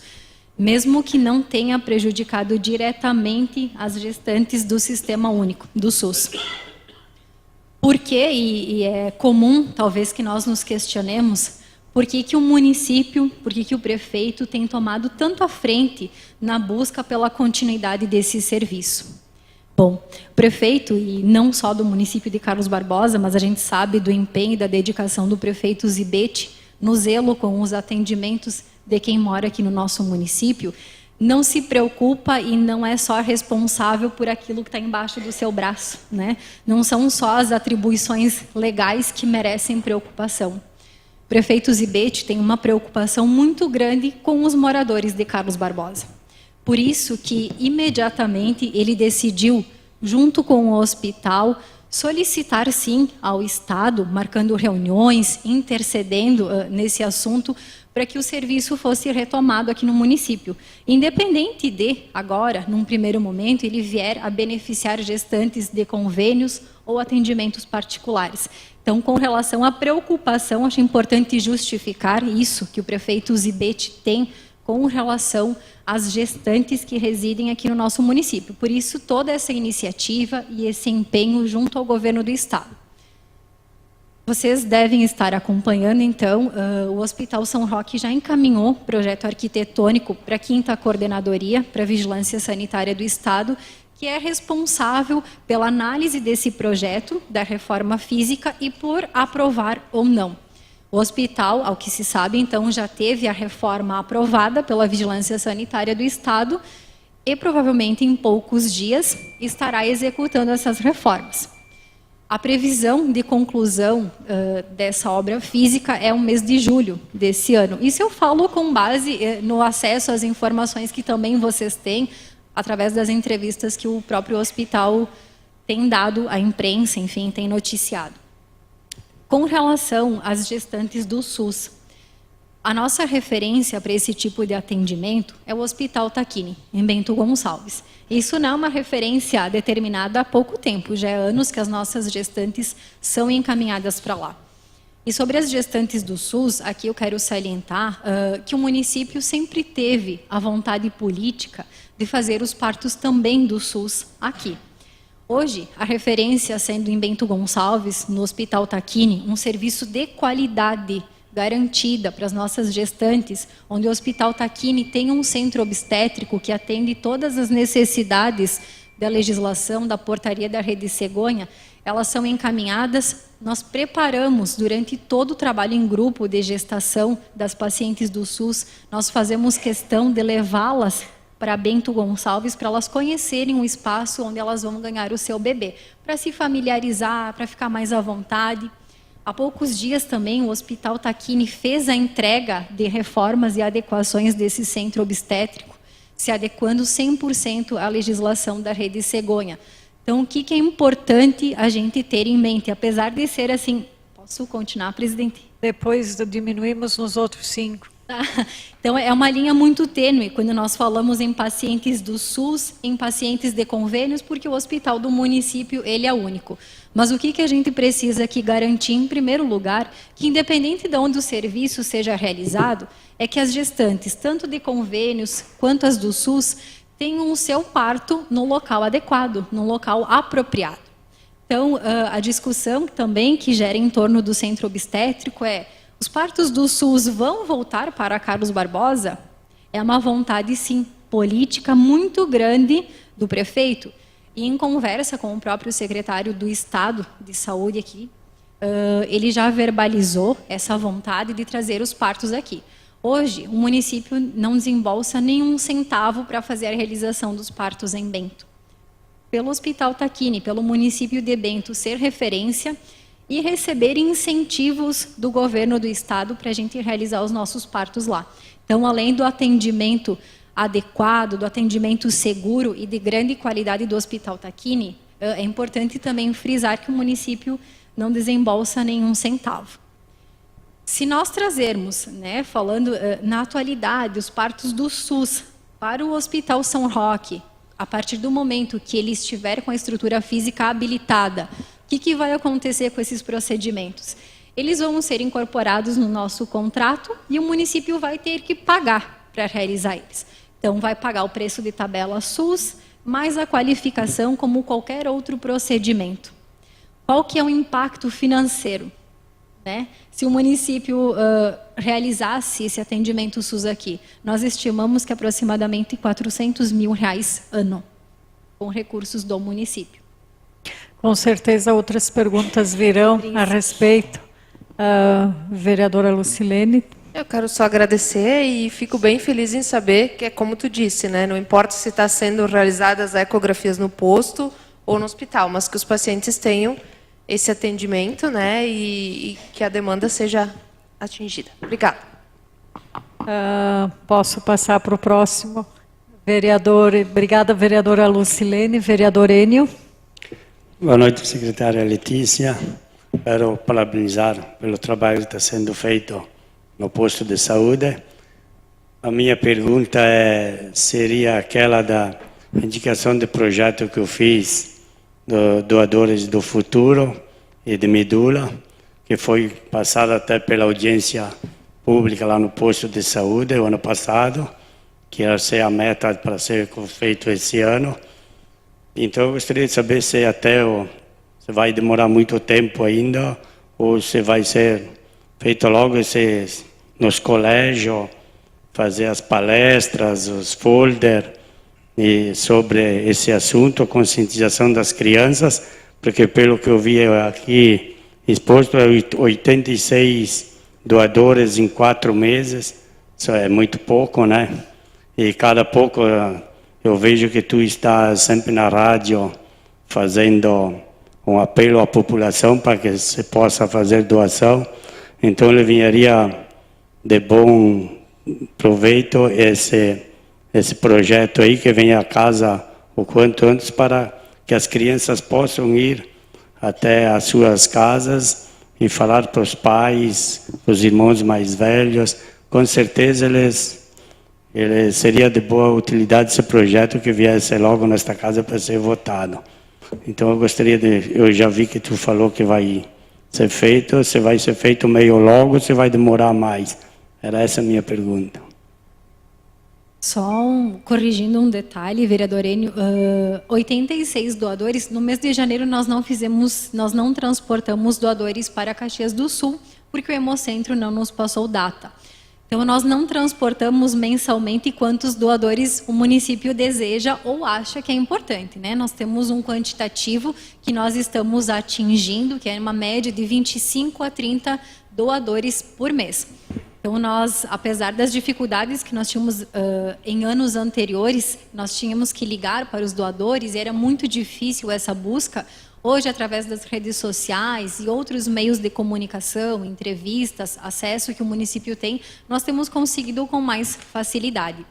mesmo que não tenha prejudicado diretamente as gestantes do Sistema Único, do SUS. Por quê? E é comum, talvez, que nós nos questionemos por que o município, por que o prefeito tem tomado tanto à frente na busca pela continuidade desse serviço. Bom, o prefeito, e não só do município de Carlos Barbosa, mas a gente sabe do empenho e da dedicação do prefeito Zibete no zelo com os atendimentos de quem mora aqui no nosso município, não se preocupa e não é só responsável por aquilo que está embaixo do seu braço, né? Não são só as atribuições legais que merecem preocupação. O prefeito Zibete tem uma preocupação muito grande com os moradores de Carlos Barbosa. Por isso que, imediatamente, ele decidiu, junto com o hospital, solicitar, sim, ao Estado, marcando reuniões, intercedendo nesse assunto, para que o serviço fosse retomado aqui no município. Independente de, agora, num primeiro momento, ele vier a beneficiar gestantes de convênios ou atendimentos particulares. Então, com relação à preocupação, acho importante justificar isso que o prefeito Zibete tem com relação às gestantes que residem aqui no nosso município. Por isso, toda essa iniciativa e esse empenho junto ao governo do Estado. Vocês devem estar acompanhando, então, o Hospital São Roque já encaminhou projeto arquitetônico para a 5ª Coordenadoria para a Vigilância Sanitária do Estado, que é responsável pela análise desse projeto, da reforma física e por aprovar ou não. O hospital, ao que se sabe, então, já teve a reforma aprovada pela Vigilância Sanitária do Estado e, provavelmente, em poucos dias, estará executando essas reformas. A previsão de conclusão dessa obra física é o mês de julho desse ano. Isso eu falo com base no acesso às informações que também vocês têm, através das entrevistas que o próprio hospital tem dado à imprensa, enfim, tem noticiado. Com relação às gestantes do SUS, a nossa referência para esse tipo de atendimento é o Hospital Tacchini, em Bento Gonçalves. Isso não é uma referência determinada há pouco tempo, já há anos que as nossas gestantes são encaminhadas para lá. E sobre as gestantes do SUS, aqui eu quero salientar que o município sempre teve a vontade política de fazer os partos também do SUS aqui. Hoje, a referência sendo em Bento Gonçalves, no Hospital Tacchini, um serviço de qualidade garantida para as nossas gestantes, onde o Hospital Tacchini tem um centro obstétrico que atende todas as necessidades da legislação, da portaria da Rede Cegonha, elas são encaminhadas. Nós preparamos durante todo o trabalho em grupo de gestação das pacientes do SUS, nós fazemos questão de levá-las para Bento Gonçalves, para elas conhecerem o espaço onde elas vão ganhar o seu bebê, para se familiarizar, para ficar mais à vontade. Há poucos dias também o Hospital Tacchini fez a entrega de reformas e adequações desse centro obstétrico, se adequando 100% à legislação da Rede Cegonha. Então, o que é importante a gente ter em mente, apesar de ser assim... Posso continuar, presidente? Depois diminuímos nos outros 5. Então, é uma linha muito tênue quando nós falamos em pacientes do SUS, em pacientes de convênios, porque o hospital do município, ele é único. Mas o que a gente precisa aqui garantir, em primeiro lugar, que independente de onde o serviço seja realizado, é que as gestantes, tanto de convênios quanto as do SUS, tenham o seu parto no local adequado, no local apropriado. Então, a discussão também que gera em torno do centro obstétrico é: os partos do SUS vão voltar para Carlos Barbosa? É uma vontade, sim, política muito grande do prefeito. E em conversa com o próprio secretário do Estado de Saúde aqui, ele já verbalizou essa vontade de trazer os partos aqui. Hoje, o município não desembolsa nenhum centavo para fazer a realização dos partos em Bento. Pelo Hospital Tacchini, pelo município de Bento ser referência e receber incentivos do governo do estado para a gente realizar os nossos partos lá. Então, além do atendimento adequado, do atendimento seguro e de grande qualidade do Hospital Tacchini, é importante também frisar que o município não desembolsa nenhum centavo. Se nós trazermos, né, falando na atualidade, os partos do SUS para o Hospital São Roque, a partir do momento que ele estiver com a estrutura física habilitada, o que vai acontecer com esses procedimentos? Eles vão ser incorporados no nosso contrato e o município vai ter que pagar para realizar eles. Então, vai pagar o preço de tabela SUS, mais a qualificação como qualquer outro procedimento. Qual que é o impacto financeiro? Né? Se o município realizasse esse atendimento SUS aqui, nós estimamos que aproximadamente R$400 mil ano, com recursos do município. Com certeza outras perguntas virão a respeito. Vereadora Lucilene. Eu quero só agradecer e fico bem feliz em saber que é como tu disse, né? Não importa se está sendo realizadas ecografias no posto ou no hospital, mas que os pacientes tenham esse atendimento, né? E que a demanda seja atingida. Obrigada. Posso passar para o próximo vereador? Obrigada, vereadora Lucilene. Vereador Enio. Boa noite, secretária Letícia. Quero parabenizar pelo trabalho que está sendo feito no posto de saúde. A minha pergunta seria aquela da indicação de projeto que eu fiz do Doadores do Futuro e de medula, que foi passada até pela audiência pública lá no posto de saúde o ano passado, que ia ser a meta para ser feito esse ano. Então, eu gostaria de saber se se vai demorar muito tempo ainda, ou se vai ser feito logo nos colégios, fazer as palestras, os folders, e sobre esse assunto, a conscientização das crianças, porque pelo que eu vi aqui exposto, 86 doadores em 4 meses, isso é muito pouco, né? E cada pouco eu vejo que tu estás sempre na rádio fazendo um apelo à população para que se possa fazer doação. Então, ele viria de bom proveito esse projeto aí, que venha a casa o quanto antes, para que as crianças possam ir até as suas casas e falar para os pais, para os irmãos mais velhos. Com certeza ele seria de boa utilidade esse projeto que viesse logo nesta casa para ser votado. Então eu já vi que tu falou que vai ser feito, se vai ser feito meio logo, se vai demorar mais. Era essa a minha pergunta. Só corrigindo um detalhe, vereador Enio, 86 doadores, no mês de janeiro nós não transportamos doadores para Caxias do Sul, porque o Hemocentro não nos passou data. Então, nós não transportamos mensalmente quantos doadores o município deseja ou acha que é importante, né? Nós temos um quantitativo que nós estamos atingindo, que é uma média de 25 a 30 doadores por mês. Então, nós, apesar das dificuldades que nós tínhamos em anos anteriores, nós tínhamos que ligar para os doadores, e era muito difícil essa busca. Hoje, através das redes sociais e outros meios de comunicação, entrevistas, acesso que o município tem, nós temos conseguido com mais facilidade.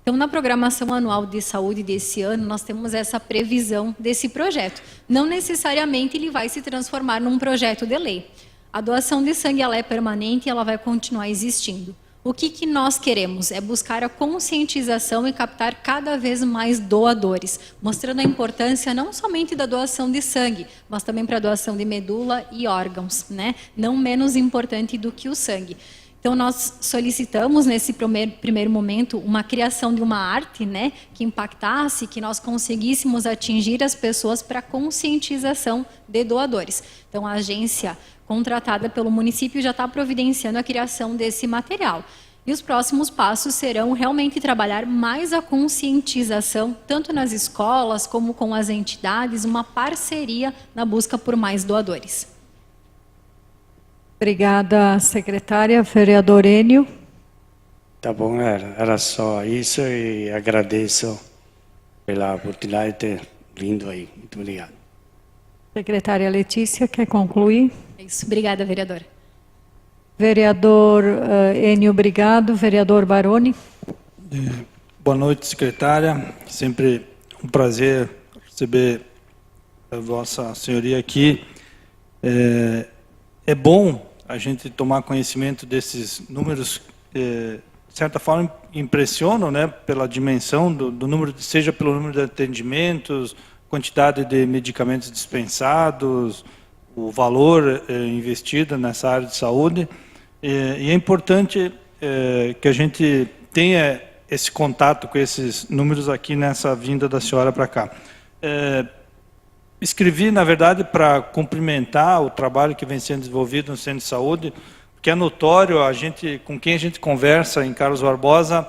Então, na programação anual de saúde desse ano, nós temos essa previsão desse projeto. Não necessariamente ele vai se transformar num projeto de lei. A doação de sangue ela é permanente e ela vai continuar existindo. O que nós queremos é buscar a conscientização e captar cada vez mais doadores, mostrando a importância não somente da doação de sangue, mas também para a doação de medula e órgãos, né? Não menos importante do que o sangue. Então, nós solicitamos, nesse primeiro momento, uma criação de uma arte, né, que impactasse, que nós conseguíssemos atingir as pessoas para conscientização de doadores. Então, a agência contratada pelo município já está providenciando a criação desse material. E os próximos passos serão realmente trabalhar mais a conscientização, tanto nas escolas como com as entidades, uma parceria na busca por mais doadores. Obrigada, secretária. Vereador Enio. Tá bom, era só isso e agradeço pela oportunidade de ter vindo aí. Muito obrigado. Secretária Letícia, quer concluir? É isso. Obrigada, vereadora. Vereador Enio, obrigado. Vereador Baroni. Boa noite, secretária. Sempre um prazer receber a Vossa Senhoria aqui. É bom a gente tomar conhecimento desses números, de certa forma impressionam, né, pela dimensão do número, seja pelo número de atendimentos, quantidade de medicamentos dispensados, o valor investido nessa área de saúde. E é importante que a gente tenha esse contato com esses números aqui nessa vinda da senhora para cá. Escrevi, na verdade, para cumprimentar o trabalho que vem sendo desenvolvido no Centro de Saúde, porque é notório, com quem a gente conversa em Carlos Barbosa,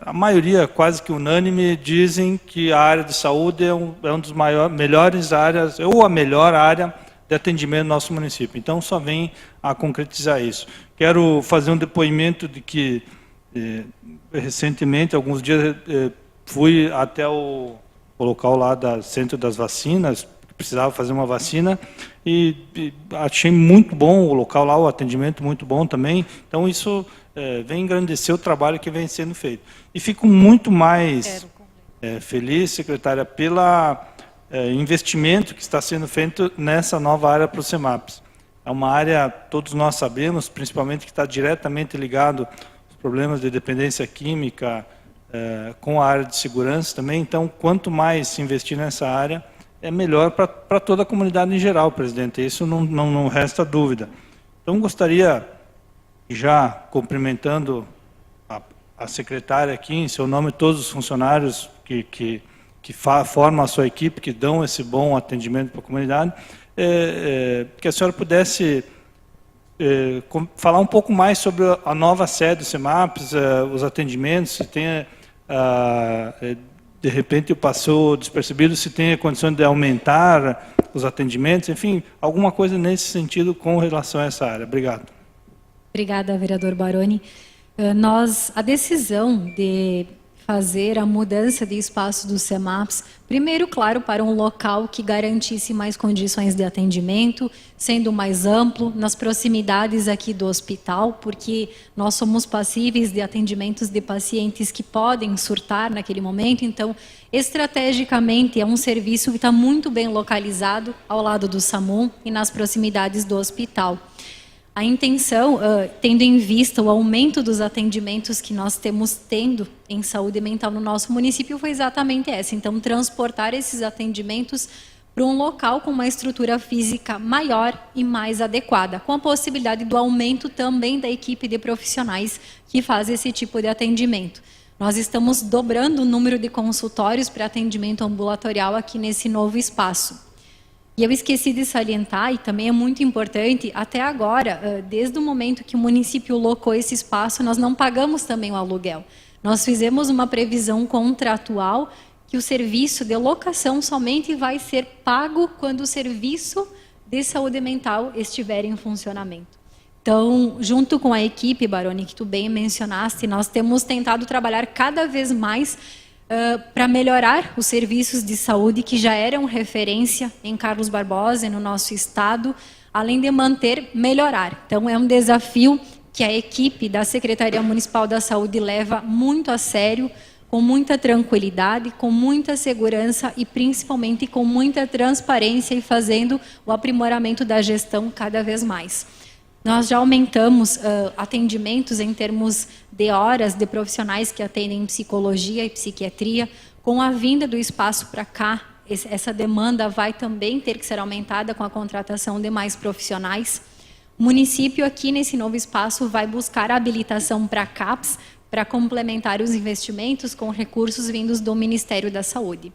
a maioria, quase que unânime, dizem que a área de saúde é um dos melhores áreas, ou a melhor área de atendimento do nosso município. Então, só vem a concretizar isso. Quero fazer um depoimento de que, recentemente, alguns dias, fui até o local lá do Centro das Vacinas, precisava fazer uma vacina, e achei muito bom o local lá, o atendimento muito bom também. Então, isso vem engrandecer o trabalho que vem sendo feito. E fico muito mais feliz, secretária, pelo investimento que está sendo feito nessa nova área para o CEMAPS. É uma área, todos nós sabemos, principalmente que está diretamente ligado aos problemas de dependência química, com a área de segurança também. Então, quanto mais se investir nessa área, é melhor para toda a comunidade em geral, presidente. Isso não resta dúvida. Então, gostaria, já cumprimentando a secretária aqui, em seu nome, todos os funcionários que formam a sua equipe, que dão esse bom atendimento para a comunidade, que a senhora pudesse falar um pouco mais sobre a nova sede do CEMAPS, os atendimentos, se tem, de repente passou despercebido, se tem a condição de aumentar os atendimentos, enfim, alguma coisa nesse sentido com relação a essa área. Obrigado. Obrigada, vereador Baroni. A decisão de fazer a mudança de espaço do CEMAPS, primeiro, claro, para um local que garantisse mais condições de atendimento, sendo mais amplo, nas proximidades aqui do hospital, porque nós somos passíveis de atendimentos de pacientes que podem surtar naquele momento. Então, estrategicamente, é um serviço que está muito bem localizado ao lado do SAMU e nas proximidades do hospital. A intenção, tendo em vista o aumento dos atendimentos que nós temos em saúde mental no nosso município, foi exatamente essa. Então, transportar esses atendimentos para um local com uma estrutura física maior e mais adequada, com a possibilidade do aumento também da equipe de profissionais que faz esse tipo de atendimento. Nós estamos dobrando o número de consultórios para atendimento ambulatorial aqui nesse novo espaço. E eu esqueci de salientar, e também é muito importante, até agora, desde o momento que o município locou esse espaço, nós não pagamos também o aluguel. Nós fizemos uma previsão contratual que o serviço de locação somente vai ser pago quando o serviço de saúde mental estiver em funcionamento. Então, junto com a equipe, Baroni, que tu bem mencionaste, nós temos tentado trabalhar cada vez mais para melhorar os serviços de saúde que já eram referência em Carlos Barbosa e no nosso estado, além de manter, melhorar. Então, é um desafio que a equipe da Secretaria Municipal da Saúde leva muito a sério, com muita tranquilidade, com muita segurança e principalmente com muita transparência e fazendo o aprimoramento da gestão cada vez mais. Nós já aumentamos atendimentos em termos de horas de profissionais que atendem psicologia e psiquiatria. Com a vinda do espaço para cá, essa demanda vai também ter que ser aumentada com a contratação de mais profissionais. O município aqui nesse novo espaço vai buscar a habilitação para CAPS, para complementar os investimentos com recursos vindos do Ministério da Saúde.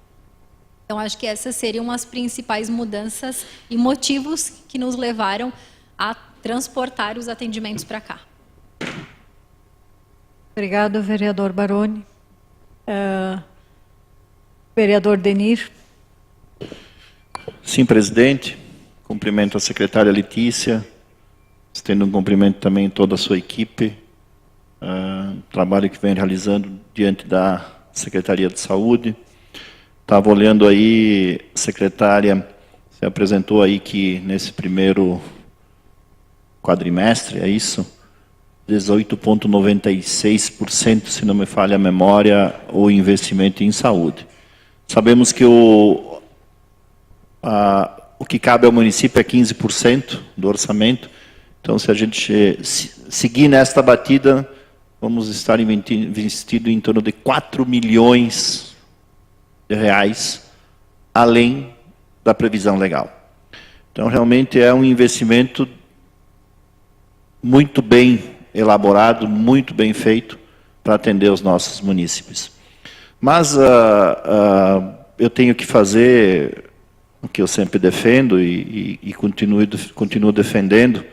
Então, acho que essas seriam as principais mudanças e motivos que nos levaram a transportar os atendimentos para cá. Obrigado, vereador Baroni. Vereador Denir. Sim, presidente. Cumprimento a secretária Letícia, estendo um cumprimento também a toda a sua equipe, trabalho que vem realizando diante da Secretaria de Saúde. Estava olhando aí, secretária, você apresentou aí que nesse primeiro quadrimestre, é isso? 18,96%, se não me falha a memória, o investimento em saúde. Sabemos que o que cabe ao município é 15% do orçamento, então se a gente seguir nesta batida, vamos estar investindo em torno de 4 milhões de reais, além da previsão legal. Então realmente é um investimento muito bem elaborado, muito bem feito para atender os nossos munícipes. Mas eu tenho que fazer o que eu sempre defendo e continuo defendendo,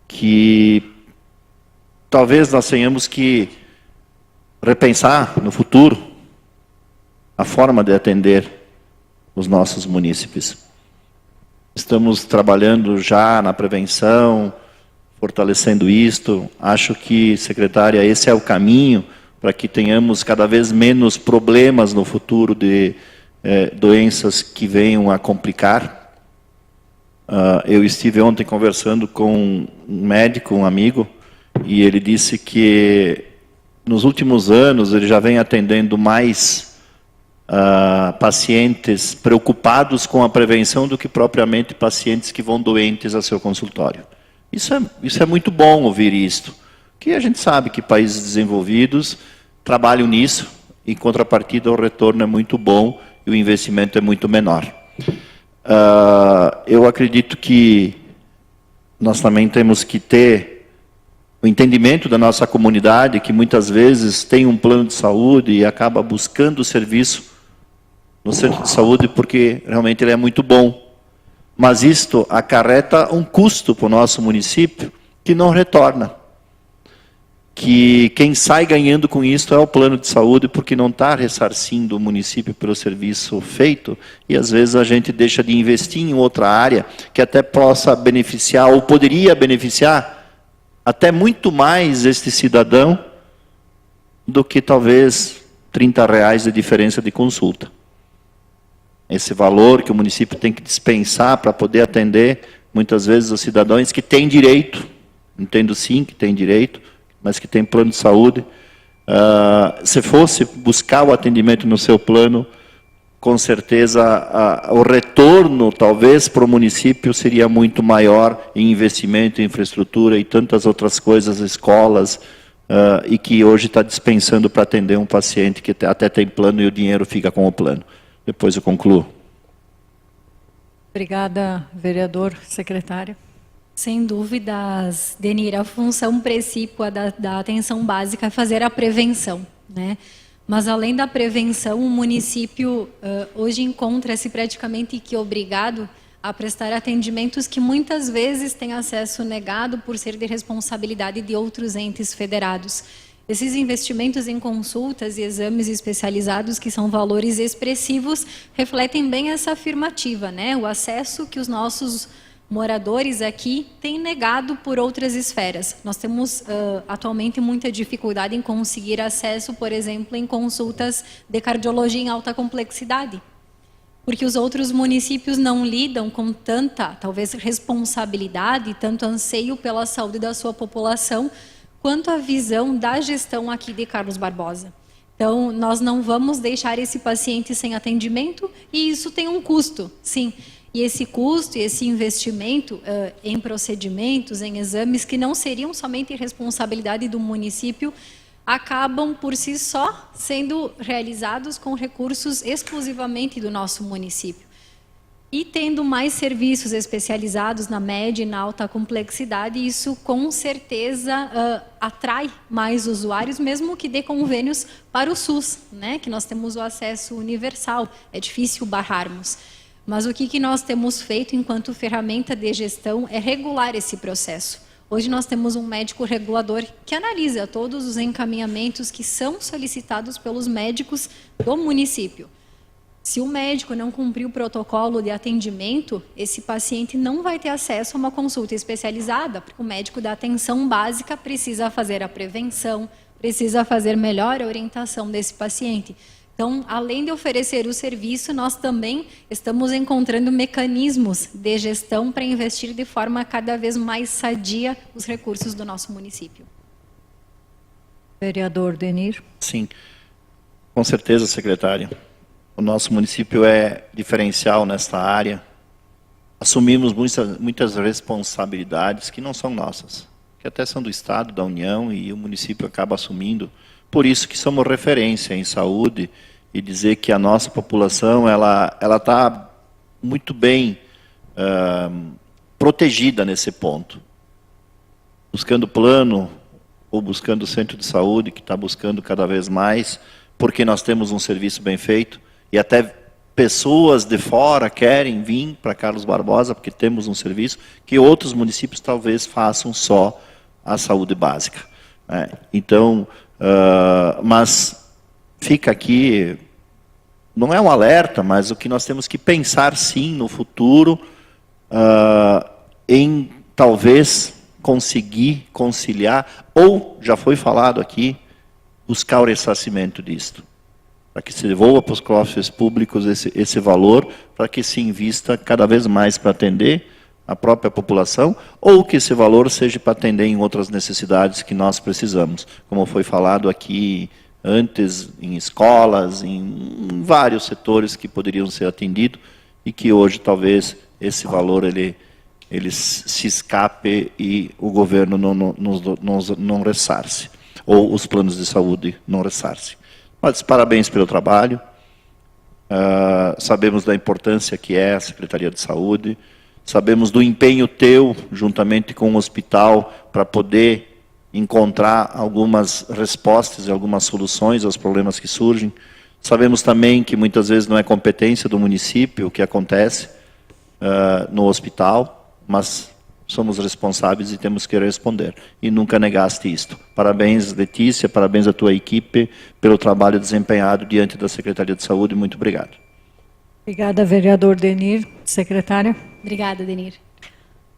que talvez nós tenhamos que repensar no futuro a forma de atender os nossos munícipes. Estamos trabalhando já na prevenção, fortalecendo isto. Acho que, secretária, esse é o caminho para que tenhamos cada vez menos problemas no futuro de doenças que venham a complicar. Eu estive ontem conversando com um médico, um amigo, e ele disse que nos últimos anos ele já vem atendendo mais pacientes preocupados com a prevenção do que propriamente pacientes que vão doentes a seu consultório. Isso é muito bom ouvir isto, que a gente sabe que países desenvolvidos trabalham nisso, em contrapartida o retorno é muito bom e o investimento é muito menor. Eu acredito que nós também temos que ter o entendimento da nossa comunidade, que muitas vezes tem um plano de saúde e acaba buscando o serviço no centro de saúde porque realmente ele é muito bom. Mas isto acarreta um custo para o nosso município que não retorna. Que quem sai ganhando com isso é o plano de saúde, porque não está ressarcindo o município pelo serviço feito, e às vezes a gente deixa de investir em outra área que até possa beneficiar, ou poderia beneficiar, até muito mais este cidadão do que talvez R$30 de diferença de consulta. Esse valor que o município tem que dispensar para poder atender, muitas vezes, os cidadãos que têm direito, entendo sim que têm direito, mas que têm plano de saúde. Se fosse buscar o atendimento no seu plano, com certeza o retorno, talvez, para o município seria muito maior em investimento, em infraestrutura e tantas outras coisas, escolas, e que hoje está dispensando para atender um paciente que até tem plano e o dinheiro fica com o plano. Depois eu concluo. Obrigada, vereador. Secretária. Sem dúvidas, Denir, a função precípua da atenção básica é fazer a prevenção, né? Mas além da prevenção, o município hoje encontra-se praticamente que obrigado a prestar atendimentos que muitas vezes têm acesso negado por ser de responsabilidade de outros entes federados. Esses investimentos em consultas e exames especializados, que são valores expressivos, refletem bem essa afirmativa, né? O acesso que os nossos moradores aqui têm negado por outras esferas. Nós temos atualmente muita dificuldade em conseguir acesso, por exemplo, em consultas de cardiologia em alta complexidade, porque os outros municípios não lidam com tanta, talvez, responsabilidade, tanto anseio pela saúde da sua população, quanto a visão da gestão aqui de Carlos Barbosa. Então, nós não vamos deixar esse paciente sem atendimento, e isso tem um custo, sim. E esse custo e esse investimento em procedimentos, em exames, que não seriam somente responsabilidade do município, acabam por si só sendo realizados com recursos exclusivamente do nosso município. E tendo mais serviços especializados na média e na alta complexidade, isso com certeza atrai mais usuários, mesmo que dê convênios para o SUS, né? Que nós temos o acesso universal, é difícil barrarmos. Mas o que nós temos feito enquanto ferramenta de gestão é regular esse processo. Hoje nós temos um médico regulador que analisa todos os encaminhamentos que são solicitados pelos médicos do município. Se o médico não cumprir o protocolo de atendimento, esse paciente não vai ter acesso a uma consulta especializada, porque o médico da atenção básica precisa fazer a prevenção, precisa fazer melhor a orientação desse paciente. Então, além de oferecer o serviço, nós também estamos encontrando mecanismos de gestão para investir de forma cada vez mais sadia os recursos do nosso município. Vereador Denir. Sim, com certeza, secretária. O nosso município é diferencial nesta área. Assumimos muitas responsabilidades que não são nossas, que até são do Estado, da União, e o município acaba assumindo. Por isso que somos referência em saúde, e dizer que a nossa população ela está muito bem protegida nesse ponto. Buscando plano, ou buscando centro de saúde, que está buscando cada vez mais, porque nós temos um serviço bem feito, e até pessoas de fora querem vir para Carlos Barbosa, porque temos um serviço que outros municípios talvez façam só a saúde básica. Né? Então, mas fica aqui, não é um alerta, mas o que nós temos que pensar sim no futuro, em talvez conseguir conciliar, ou já foi falado aqui, buscar o ressarcimento disto, para que se devolva para os cofres públicos esse valor, para que se invista cada vez mais para atender a própria população, ou que esse valor seja para atender em outras necessidades que nós precisamos, como foi falado aqui antes, em escolas, em vários setores que poderiam ser atendidos, e que hoje talvez esse valor ele se escape e o governo não ressarce, ou os planos de saúde não ressarcem. Mas parabéns pelo trabalho, sabemos da importância que é a Secretaria de Saúde, sabemos do empenho teu, juntamente com o hospital, para poder encontrar algumas respostas e algumas soluções aos problemas que surgem. Sabemos também que muitas vezes não é competência do município o que acontece no hospital, mas somos responsáveis e temos que responder. E nunca negaste isto. Parabéns, Letícia, parabéns à tua equipe pelo trabalho desempenhado diante da Secretaria de Saúde. Muito obrigado. Obrigada, vereador Denir. Secretária. Obrigada, Denir.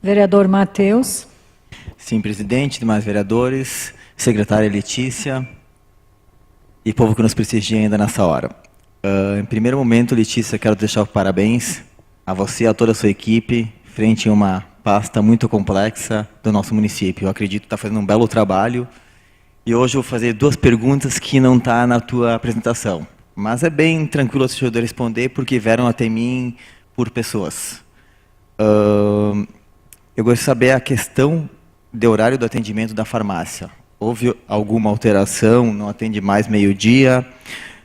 Vereador Matheus. Sim, presidente, demais vereadores, secretária Letícia e povo que nos prestigia ainda nessa hora. Em primeiro momento, Letícia, quero deixar parabéns a você e a toda a sua equipe, frente a uma pasta muito complexa do nosso município. Eu acredito que está fazendo um belo trabalho. E hoje eu vou fazer duas perguntas que não estão na tua apresentação. Mas é bem tranquilo se eu responder, porque vieram até mim por pessoas. Eu gostaria de saber a questão de horário do atendimento da farmácia. Houve alguma alteração? Não atende mais meio-dia?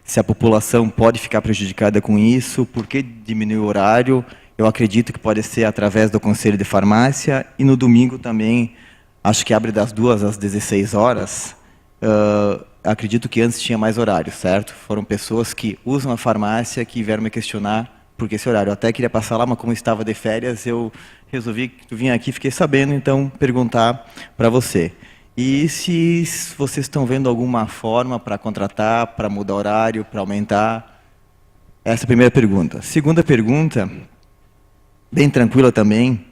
Se a população pode ficar prejudicada com isso? Por que diminuir o horário? Eu acredito que pode ser através do Conselho de Farmácia, e no domingo também, acho que abre das 2 às 16 horas. Acredito que antes tinha mais horário, certo? Foram pessoas que usam a farmácia que vieram me questionar porque esse horário eu até queria passar lá, mas como estava de férias, eu resolvi vir aqui, fiquei sabendo, então perguntar para você. E se vocês estão vendo alguma forma para contratar, para mudar horário, para aumentar? Essa é a primeira pergunta. Segunda pergunta, bem tranquila também,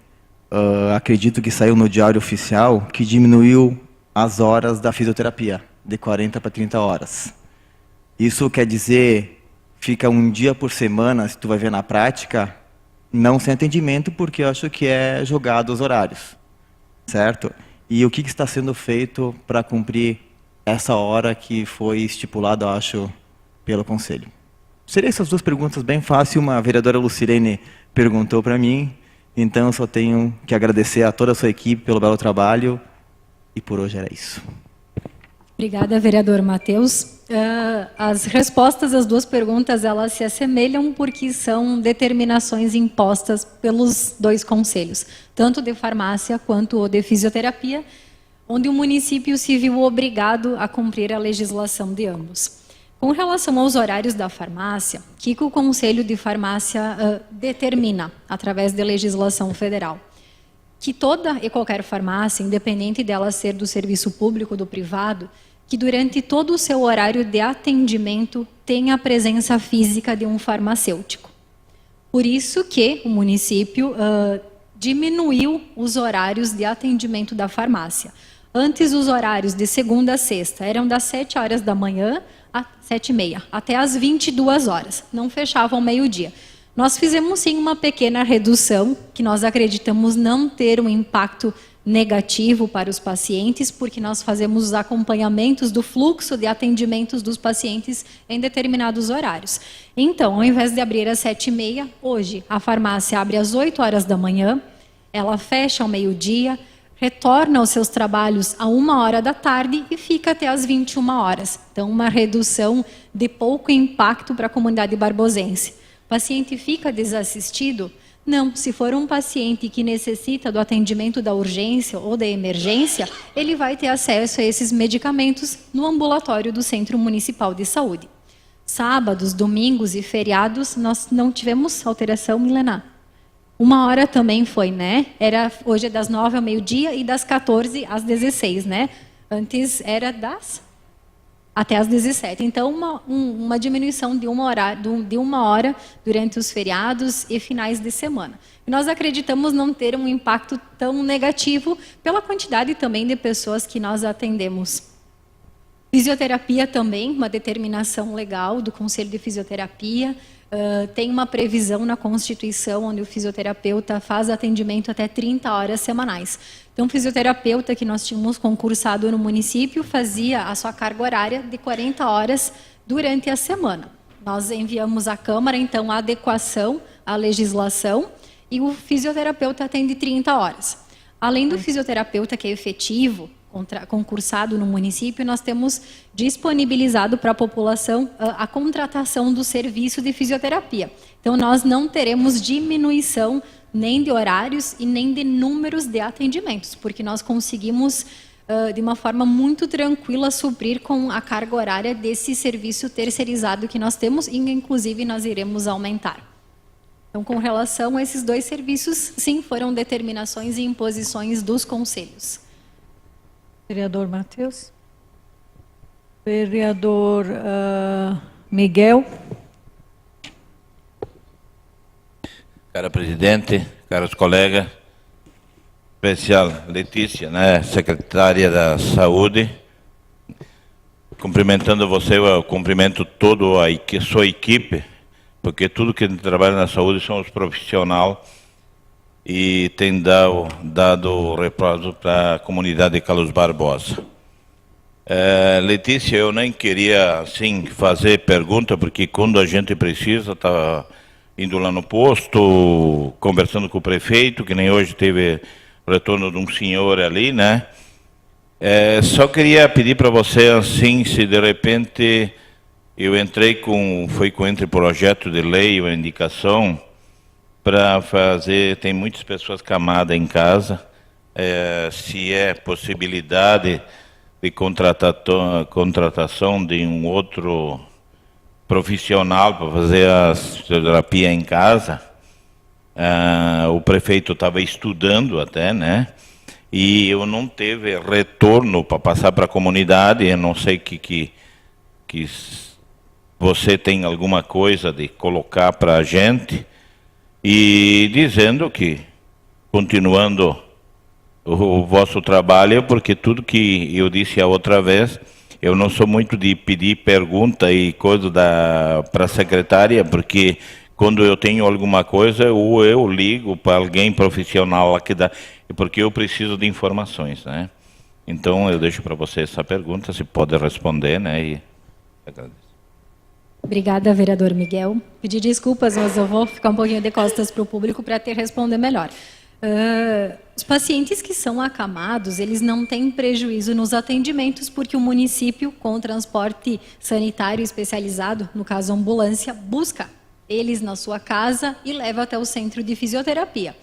acredito que saiu no Diário Oficial que diminuiu as horas da fisioterapia, de 40 para 30 horas. Isso quer dizer, fica um dia por semana, se tu vai ver na prática, não sem atendimento, porque eu acho que é jogado os horários, certo? E o que está sendo feito para cumprir essa hora que foi estipulada, eu acho, pelo Conselho? Seriam essas duas perguntas bem fáceis. Uma vereadora Lucirene perguntou para mim, então eu só tenho que agradecer a toda a sua equipe pelo belo trabalho, e por hoje era isso. Obrigada, vereador Matheus. As respostas às duas perguntas, elas se assemelham porque são determinações impostas pelos dois conselhos, tanto de farmácia quanto o de fisioterapia, onde o município se viu obrigado a cumprir a legislação de ambos. Com relação aos horários da farmácia, o que o Conselho de Farmácia determina, através de legislação federal? Que toda e qualquer farmácia, independente dela ser do serviço público ou do privado, que durante todo o seu horário de atendimento tenha a presença física de um farmacêutico. Por isso que o município diminuiu os horários de atendimento da farmácia. Antes, os horários de segunda a sexta eram das 7 horas da manhã às 7h30, até às 22 horas. Não fechavam meio-dia. Nós fizemos, sim, uma pequena redução, que nós acreditamos não ter um impacto negativo para os pacientes, porque nós fazemos os acompanhamentos do fluxo de atendimentos dos pacientes em determinados horários. Então, ao invés de abrir às 7h30, hoje a farmácia abre às 8 horas da manhã, ela fecha ao meio-dia, retorna aos seus trabalhos a 1h da tarde e fica até às 21 horas. Então, uma redução de pouco impacto para a comunidade barbosense. O paciente fica desassistido? Não, se for um paciente que necessita do atendimento da urgência ou da emergência, ele vai ter acesso a esses medicamentos no ambulatório do Centro Municipal de Saúde. Sábados, domingos e feriados, nós não tivemos alteração, Milena. 1h também foi, né? Hoje é das 9 ao meio-dia e das 14 às 16, né? Antes era até às 17. Então, uma diminuição de uma hora durante os feriados e finais de semana. E nós acreditamos não ter um impacto tão negativo pela quantidade também de pessoas que nós atendemos. Fisioterapia também, uma determinação legal do Conselho de Fisioterapia. Tem uma previsão na Constituição onde o fisioterapeuta faz atendimento até 30 horas semanais. Então, o fisioterapeuta que nós tínhamos concursado no município fazia a sua carga horária de 40 horas durante a semana. Nós enviamos à Câmara, então, a adequação à legislação e o fisioterapeuta atende 30 horas. Além do fisioterapeuta que é efetivo, concursado no município, nós temos disponibilizado para a população a contratação do serviço de fisioterapia. Então, nós não teremos diminuição nem de horários e nem de números de atendimentos, porque nós conseguimos, de uma forma muito tranquila, suprir com a carga horária desse serviço terceirizado que nós temos e, inclusive, nós iremos aumentar. Então, com relação a esses dois serviços, sim, foram determinações e imposições dos conselhos. Vereador Matheus. Vereador Miguel. Cara presidente, caros colegas, especial Letícia, né, secretária da Saúde, cumprimentando você, eu cumprimento toda a sua equipe, porque tudo que trabalha na saúde são os profissionais e tem dado repouso para a comunidade de Carlos Barbosa. Letícia, eu nem queria assim fazer pergunta, porque quando a gente precisa, está indo lá no posto, conversando com o prefeito, que nem hoje teve o retorno de um senhor ali, né? Só queria pedir para você, assim, se de repente eu entrei entre projeto de lei ou indicação, para fazer, tem muitas pessoas camadas em casa, se é possibilidade de contratação de um outro profissional para fazer a fisioterapia em casa. O prefeito estava estudando até, né? E eu não teve retorno para passar para a comunidade. Eu não sei que você tem alguma coisa de colocar para a gente, e dizendo que, continuando o vosso trabalho, porque tudo que eu disse a outra vez, eu não sou muito de pedir pergunta e coisa para a secretária, porque quando eu tenho alguma coisa, ou eu ligo para alguém profissional aqui porque eu preciso de informações, né? Então eu deixo para você essa pergunta, se pode responder, né? E agradeço. Obrigada, vereador Miguel. Pedir desculpas, mas eu vou ficar um pouquinho de costas para o público para te responder melhor. Os pacientes que são acamados, eles não têm prejuízo nos atendimentos, porque o município, com o transporte sanitário especializado, no caso ambulância, busca eles na sua casa e leva até o centro de fisioterapia.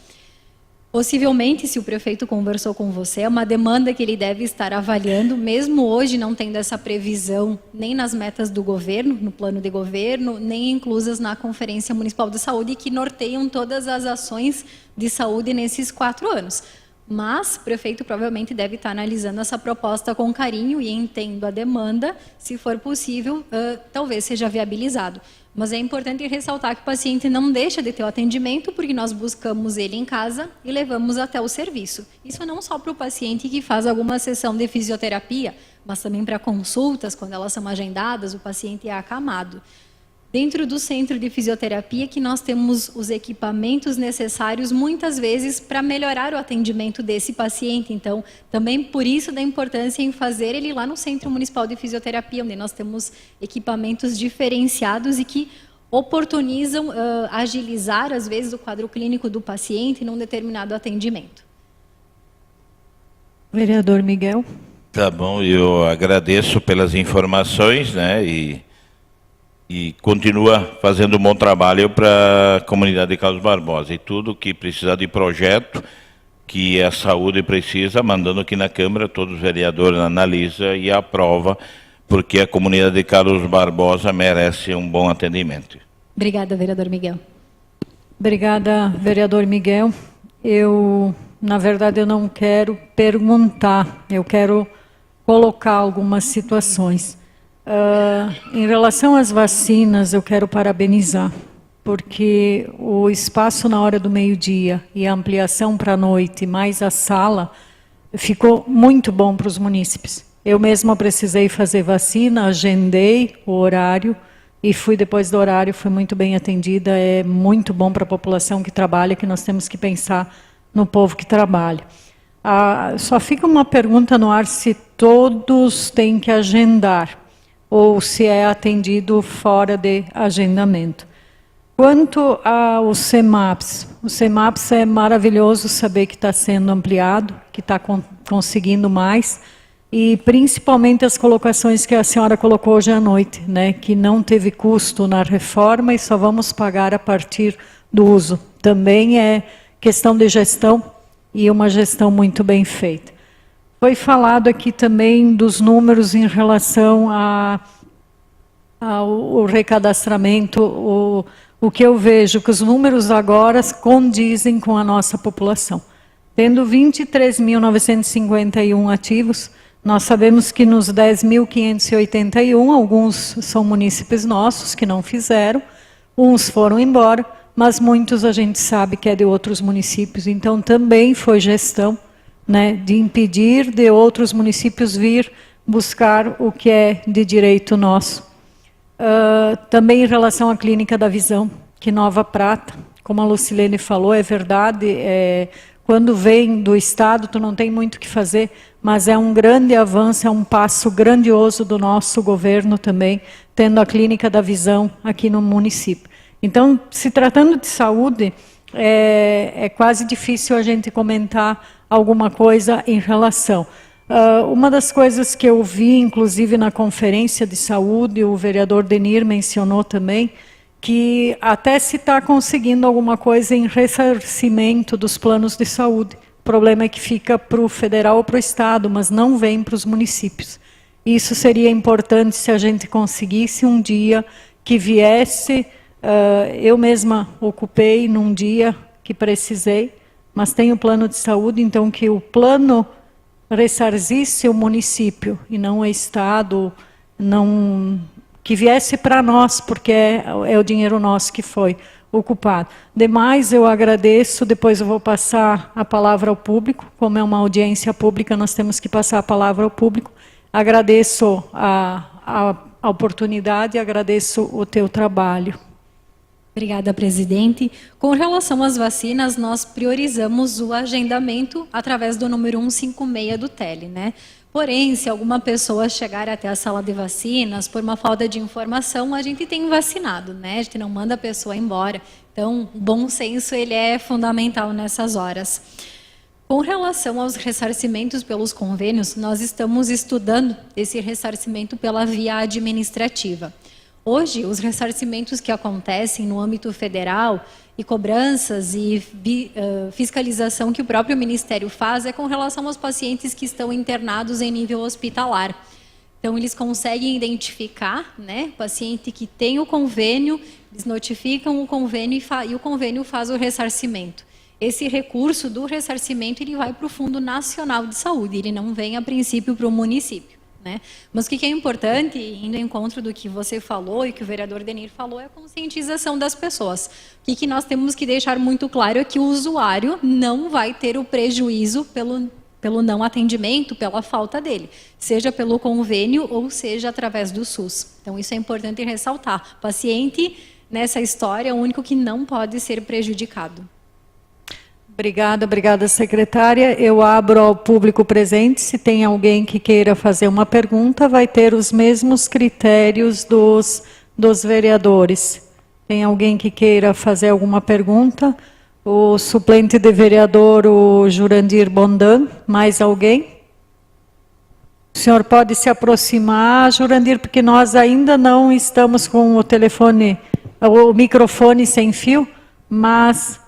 Possivelmente, se o prefeito conversou com você, é uma demanda que ele deve estar avaliando, mesmo hoje não tendo essa previsão nem nas metas do governo, no plano de governo, nem inclusas na Conferência Municipal de Saúde, que norteiam todas as ações de saúde nesses 4 anos. Mas o prefeito provavelmente deve estar analisando essa proposta com carinho e entendo a demanda, se for possível, talvez seja viabilizado. Mas é importante ressaltar que o paciente não deixa de ter o atendimento, porque nós buscamos ele em casa e levamos até o serviço. Isso não só para o paciente que faz alguma sessão de fisioterapia, mas também para consultas, quando elas são agendadas, o paciente é acamado. Dentro do centro de fisioterapia que nós temos os equipamentos necessários, muitas vezes, para melhorar o atendimento desse paciente. Então, também por isso da importância em fazer ele lá no Centro Municipal de Fisioterapia, onde nós temos equipamentos diferenciados e que oportunizam agilizar, às vezes, o quadro clínico do paciente num determinado atendimento. Vereador Miguel. Tá bom, eu agradeço pelas informações, né? E continua fazendo um bom trabalho para a comunidade de Carlos Barbosa. E tudo que precisar de projeto, que a saúde precisa, mandando aqui na Câmara, todos os vereadores analisam e aprovam, porque a comunidade de Carlos Barbosa merece um bom atendimento. Obrigada, vereador Miguel. Obrigada, vereador Miguel. Na verdade, eu não quero perguntar, eu quero colocar algumas situações. Em relação às vacinas, eu quero parabenizar, porque o espaço na hora do meio-dia e a ampliação para a noite, mais a sala, ficou muito bom para os munícipes. Eu mesma precisei fazer vacina, agendei o horário e fui depois do horário, fui muito bem atendida. É muito bom para a população que trabalha, que nós temos que pensar no povo que trabalha. Só fica uma pergunta no ar se todos têm que agendar, ou se é atendido fora de agendamento. Quanto aos CEMAPs, o CEMAPs é maravilhoso saber que está sendo ampliado, que está conseguindo mais, e principalmente as colocações que a senhora colocou hoje à noite, né, que não teve custo na reforma e só vamos pagar a partir do uso. Também é questão de gestão e uma gestão muito bem feita. Foi falado aqui também dos números em relação ao recadastramento. O que eu vejo, que os números agora condizem com a nossa população. Tendo 23.951 ativos, nós sabemos que nos 10.581, alguns são munícipes nossos que não fizeram, uns foram embora, mas muitos a gente sabe que é de outros municípios. Então também foi gestão, né, de impedir de outros municípios vir buscar o que é de direito nosso. Também em relação à Clínica da Visão, que Nova Prata, como a Lucilene falou, é verdade, quando vem do Estado, tu não tem muito o que fazer, mas é um grande avanço, é um passo grandioso do nosso governo também, tendo a Clínica da Visão aqui no município. Então, se tratando de saúde, é quase difícil a gente comentar alguma coisa em relação. Uma das coisas que eu vi, inclusive na conferência de saúde, o vereador Denir mencionou também, que até se está conseguindo alguma coisa em ressarcimento dos planos de saúde. O problema é que fica para o federal ou para o estado, mas não vem para os municípios. Isso seria importante se a gente conseguisse um dia que viesse. Eu mesma ocupei num dia que precisei, mas tenho plano de saúde, então que o plano ressarcisse o município e não o Estado, não, que viesse para nós, porque é o dinheiro nosso que foi ocupado. Demais, eu agradeço, depois eu vou passar a palavra ao público, como é uma audiência pública, nós temos que passar a palavra ao público. Agradeço a oportunidade, agradeço o teu trabalho. Obrigada, presidente. Com relação às vacinas, nós priorizamos o agendamento através do número 156 do TELE, né? Porém, se alguma pessoa chegar até a sala de vacinas por uma falta de informação, a gente tem vacinado, né? A gente não manda a pessoa embora. Então, o bom senso ele é fundamental nessas horas. Com relação aos ressarcimentos pelos convênios, nós estamos estudando esse ressarcimento pela via administrativa. Hoje, os ressarcimentos que acontecem no âmbito federal e cobranças e fiscalização que o próprio Ministério faz é com relação aos pacientes que estão internados em nível hospitalar. Então, eles conseguem identificar, né, o paciente que tem o convênio, eles notificam o convênio e o convênio faz o ressarcimento. Esse recurso do ressarcimento ele vai para o Fundo Nacional de Saúde, ele não vem, a princípio, para o município. Né? Mas o que é importante, indo ao encontro do que você falou e que o vereador Denir falou, é a conscientização das pessoas. O que nós temos que deixar muito claro é que o usuário não vai ter o prejuízo pelo não atendimento, pela falta dele, seja pelo convênio ou seja através do SUS. Então, isso é importante ressaltar. O paciente, nessa história, é o único que não pode ser prejudicado. Obrigada, secretária. Eu abro ao público presente. Se tem alguém que queira fazer uma pergunta, vai ter os mesmos critérios dos vereadores. Tem alguém que queira fazer alguma pergunta? O suplente de vereador, o Jurandir Bondan. Mais alguém? O senhor pode se aproximar, Jurandir, porque nós ainda não estamos com o microfone sem fio, mas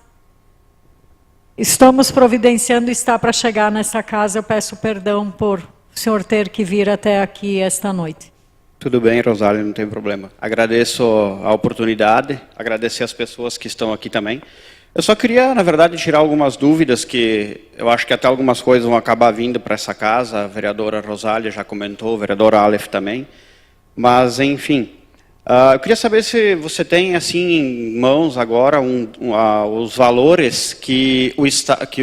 estamos providenciando, está para chegar nessa casa. Eu peço perdão por o senhor ter que vir até aqui esta noite. Tudo bem, Rosália, não tem problema. Agradeço a oportunidade, agradecer as pessoas que estão aqui também. Eu só queria, na verdade, tirar algumas dúvidas, que eu acho que até algumas coisas vão acabar vindo para essa casa. A vereadora Rosália já comentou, o vereador Aleph também. Mas, enfim, eu queria saber se você tem assim em mãos agora os valores que o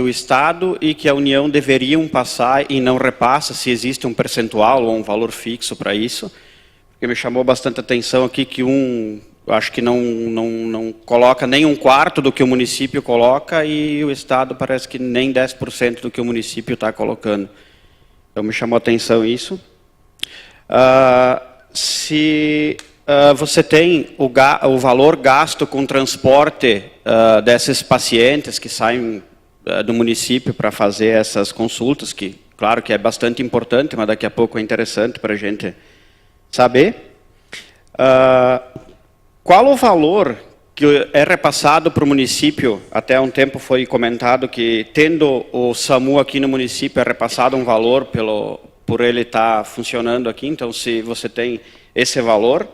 Estado e que a União deveriam passar e não repassa, se existe um percentual ou um valor fixo para isso. Porque me chamou bastante atenção aqui que acho que não coloca nem 1/4 do que o município coloca e o Estado parece que nem 10% do que o município está colocando. Então me chamou a atenção isso. Se você tem o valor gasto com transporte desses pacientes que saem do município para fazer essas consultas, que claro que é bastante importante, mas daqui a pouco é interessante para a gente saber. Qual o valor que é repassado para o município? Até um tempo foi comentado que, tendo o SAMU aqui no município, é repassado um valor por ele estar funcionando aqui. Então, se você tem esse valor.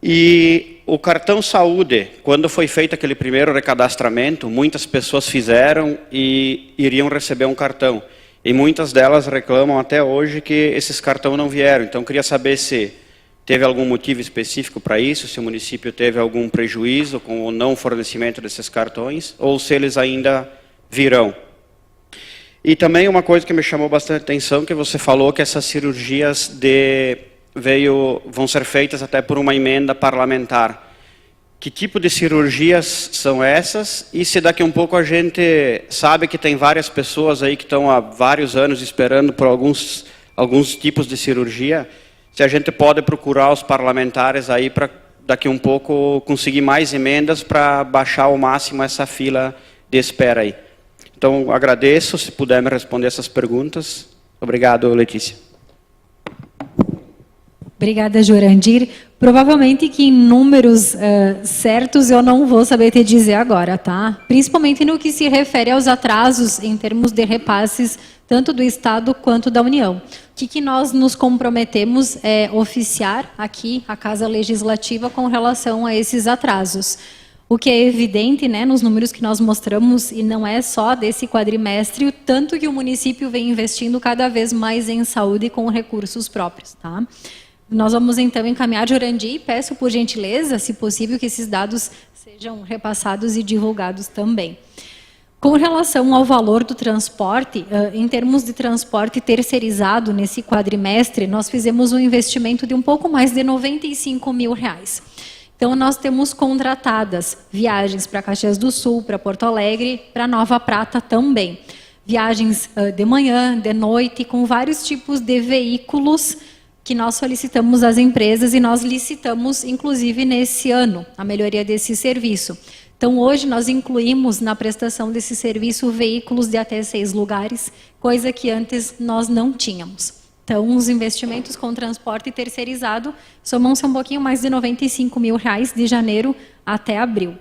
E o cartão saúde, quando foi feito aquele primeiro recadastramento, muitas pessoas fizeram e iriam receber um cartão. E muitas delas reclamam até hoje que esses cartões não vieram. Então, queria saber se teve algum motivo específico para isso, se o município teve algum prejuízo com o não fornecimento desses cartões, ou se eles ainda virão. E também uma coisa que me chamou bastante atenção, que você falou que essas cirurgias vão ser feitas até por uma emenda parlamentar. Que tipo de cirurgias são essas? E se daqui a um pouco a gente sabe que tem várias pessoas aí que estão há vários anos esperando por alguns tipos de cirurgia, se a gente pode procurar os parlamentares aí para daqui a um pouco conseguir mais emendas para baixar ao máximo essa fila de espera aí. Então, agradeço, se puder me responder essas perguntas. Obrigado, Letícia. Obrigada, Jurandir. Provavelmente que em números certos eu não vou saber te dizer agora, tá? Principalmente no que se refere aos atrasos em termos de repasses, tanto do Estado quanto da União. O que nós nos comprometemos é oficiar aqui a Casa Legislativa com relação a esses atrasos. O que é evidente, né, nos números que nós mostramos, e não é só desse quadrimestre, o tanto que o município vem investindo cada vez mais em saúde com recursos próprios, tá? Nós vamos, então, encaminhar, Jurandir, e peço, por gentileza, se possível, que esses dados sejam repassados e divulgados também. Com relação ao valor do transporte, em termos de transporte terceirizado, nesse quadrimestre, nós fizemos um investimento de um pouco mais de R$95 mil. Então, nós temos contratadas viagens para Caxias do Sul, para Porto Alegre, para Nova Prata também. Viagens de manhã, de noite, com vários tipos de veículos que nós solicitamos às empresas e nós licitamos, inclusive, nesse ano, a melhoria desse serviço. Então, hoje, nós incluímos na prestação desse serviço veículos de até 6 lugares, coisa que antes nós não tínhamos. Então, os investimentos com transporte terceirizado somam-se um pouquinho mais de R$95 mil de janeiro até abril.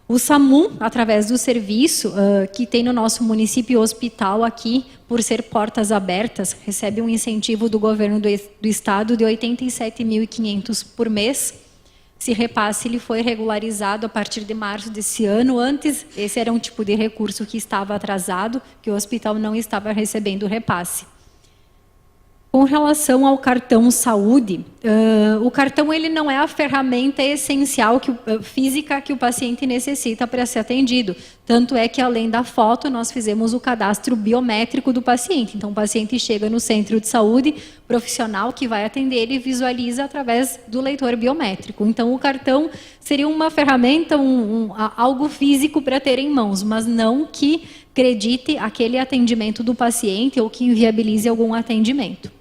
O SAMU, através do serviço que tem no nosso município hospital aqui, por ser portas abertas, recebe um incentivo do governo do estado de R$ 87.500 por mês. Esse repasse ele foi regularizado a partir de março desse ano. Antes, esse era um tipo de recurso que estava atrasado, que o hospital não estava recebendo repasse. Com relação ao cartão saúde, o cartão ele não é a ferramenta essencial física que o paciente necessita para ser atendido. Tanto é que, além da foto, nós fizemos o cadastro biométrico do paciente. Então, o paciente chega no centro de saúde, o profissional que vai atender ele visualiza através do leitor biométrico. Então, o cartão seria uma ferramenta, algo físico para ter em mãos, mas não que acredite aquele atendimento do paciente ou que inviabilize algum atendimento.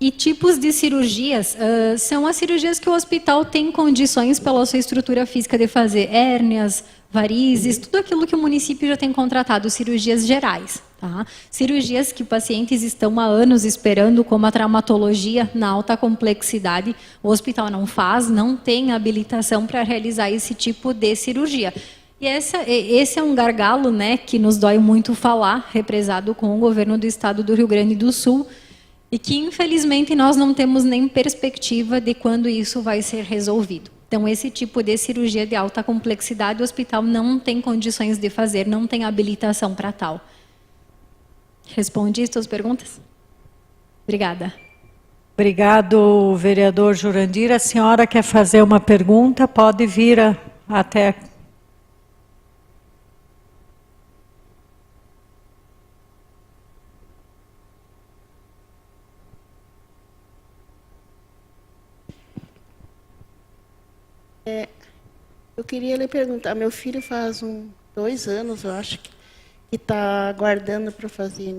E tipos de cirurgias, são as cirurgias que o hospital tem condições pela sua estrutura física de fazer, hérnias, varizes, tudo aquilo que o município já tem contratado, cirurgias gerais. Tá? Cirurgias que pacientes estão há anos esperando, como a traumatologia na alta complexidade, o hospital não faz, não tem habilitação para realizar esse tipo de cirurgia. E esse é um gargalo, né, que nos dói muito falar, represado com o governo do estado do Rio Grande do Sul, e que, infelizmente, nós não temos nem perspectiva de quando isso vai ser resolvido. Então, esse tipo de cirurgia de alta complexidade, o hospital não tem condições de fazer, não tem habilitação para tal. Respondi as suas perguntas? Obrigada. Obrigado, vereador Jurandir. A senhora quer fazer uma pergunta? Pode vir até... Eu queria lhe perguntar, meu filho faz 2 anos, eu acho, que está aguardando para fazer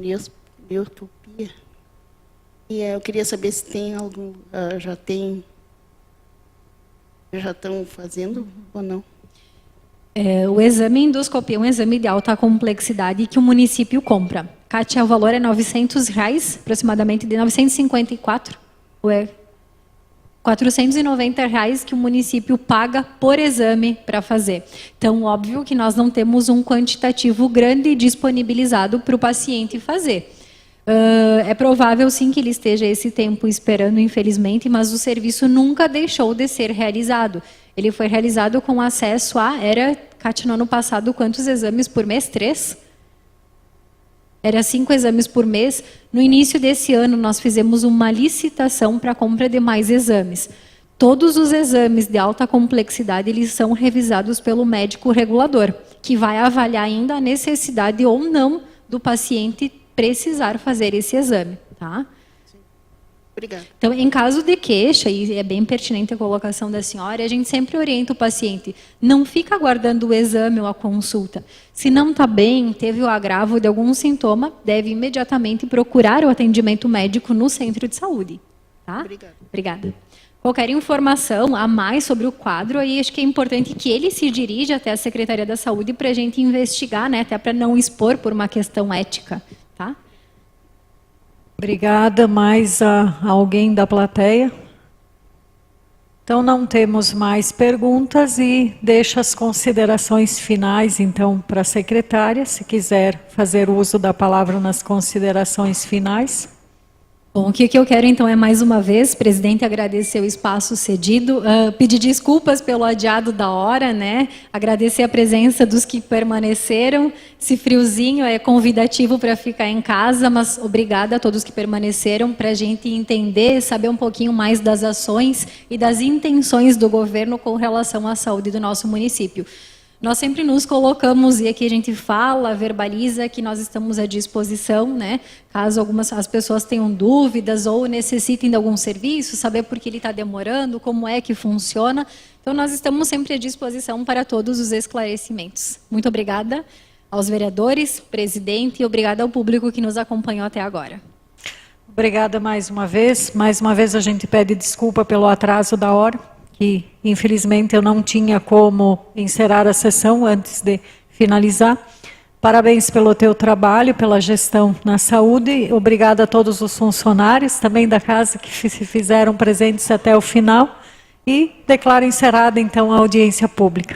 neutropia. E eu queria saber se tem algum, já estão fazendo ou não. O exame endoscopia é um exame de alta complexidade que o município compra. Kátia, o valor é R$900, aproximadamente de 954, ou é R$490 que o município paga por exame para fazer. Então, óbvio que nós não temos um quantitativo grande disponibilizado para o paciente fazer. É provável, sim, que ele esteja esse tempo esperando, infelizmente, mas o serviço nunca deixou de ser realizado. Ele foi realizado com acesso Kátia, no ano passado, quantos exames por mês? 3? Era 5 exames por mês. No início desse ano, nós fizemos uma licitação para a compra de mais exames. Todos os exames de alta complexidade, eles são revisados pelo médico regulador, que vai avaliar ainda a necessidade ou não do paciente precisar fazer esse exame. Tá? Obrigada. Então, em caso de queixa, e é bem pertinente a colocação da senhora, a gente sempre orienta o paciente, não fica aguardando o exame ou a consulta. Se não está bem, teve o agravo de algum sintoma, deve imediatamente procurar o atendimento médico no centro de saúde. Tá? Obrigada. Obrigada. Qualquer informação a mais sobre o quadro, aí acho que é importante que ele se dirija até a Secretaria da Saúde para a gente investigar, né, até para não expor por uma questão ética. Tá? Obrigada. Mais alguém da plateia? Então, não temos mais perguntas e deixo as considerações finais, então, para a secretária, se quiser fazer uso da palavra nas considerações finais. Bom, o que eu quero, então, é, mais uma vez, presidente, agradecer o espaço cedido, pedir desculpas pelo adiado da hora, né? Agradecer a presença dos que permaneceram. Esse friozinho é convidativo para ficar em casa, mas obrigada a todos que permaneceram para a gente entender, saber um pouquinho mais das ações e das intenções do governo com relação à saúde do nosso município. Nós sempre nos colocamos, e aqui a gente fala, verbaliza, que nós estamos à disposição, né? Caso as pessoas tenham dúvidas ou necessitem de algum serviço, saber por que ele está demorando, como é que funciona. Então, nós estamos sempre à disposição para todos os esclarecimentos. Muito obrigada aos vereadores, presidente, e obrigada ao público que nos acompanhou até agora. Obrigada mais uma vez. Mais uma vez a gente pede desculpa pelo atraso da hora, que infelizmente eu não tinha como encerrar a sessão antes de finalizar. Parabéns pelo teu trabalho, pela gestão na saúde. Obrigada a todos os funcionários também da casa que se fizeram presentes até o final. E declaro encerrada então a audiência pública.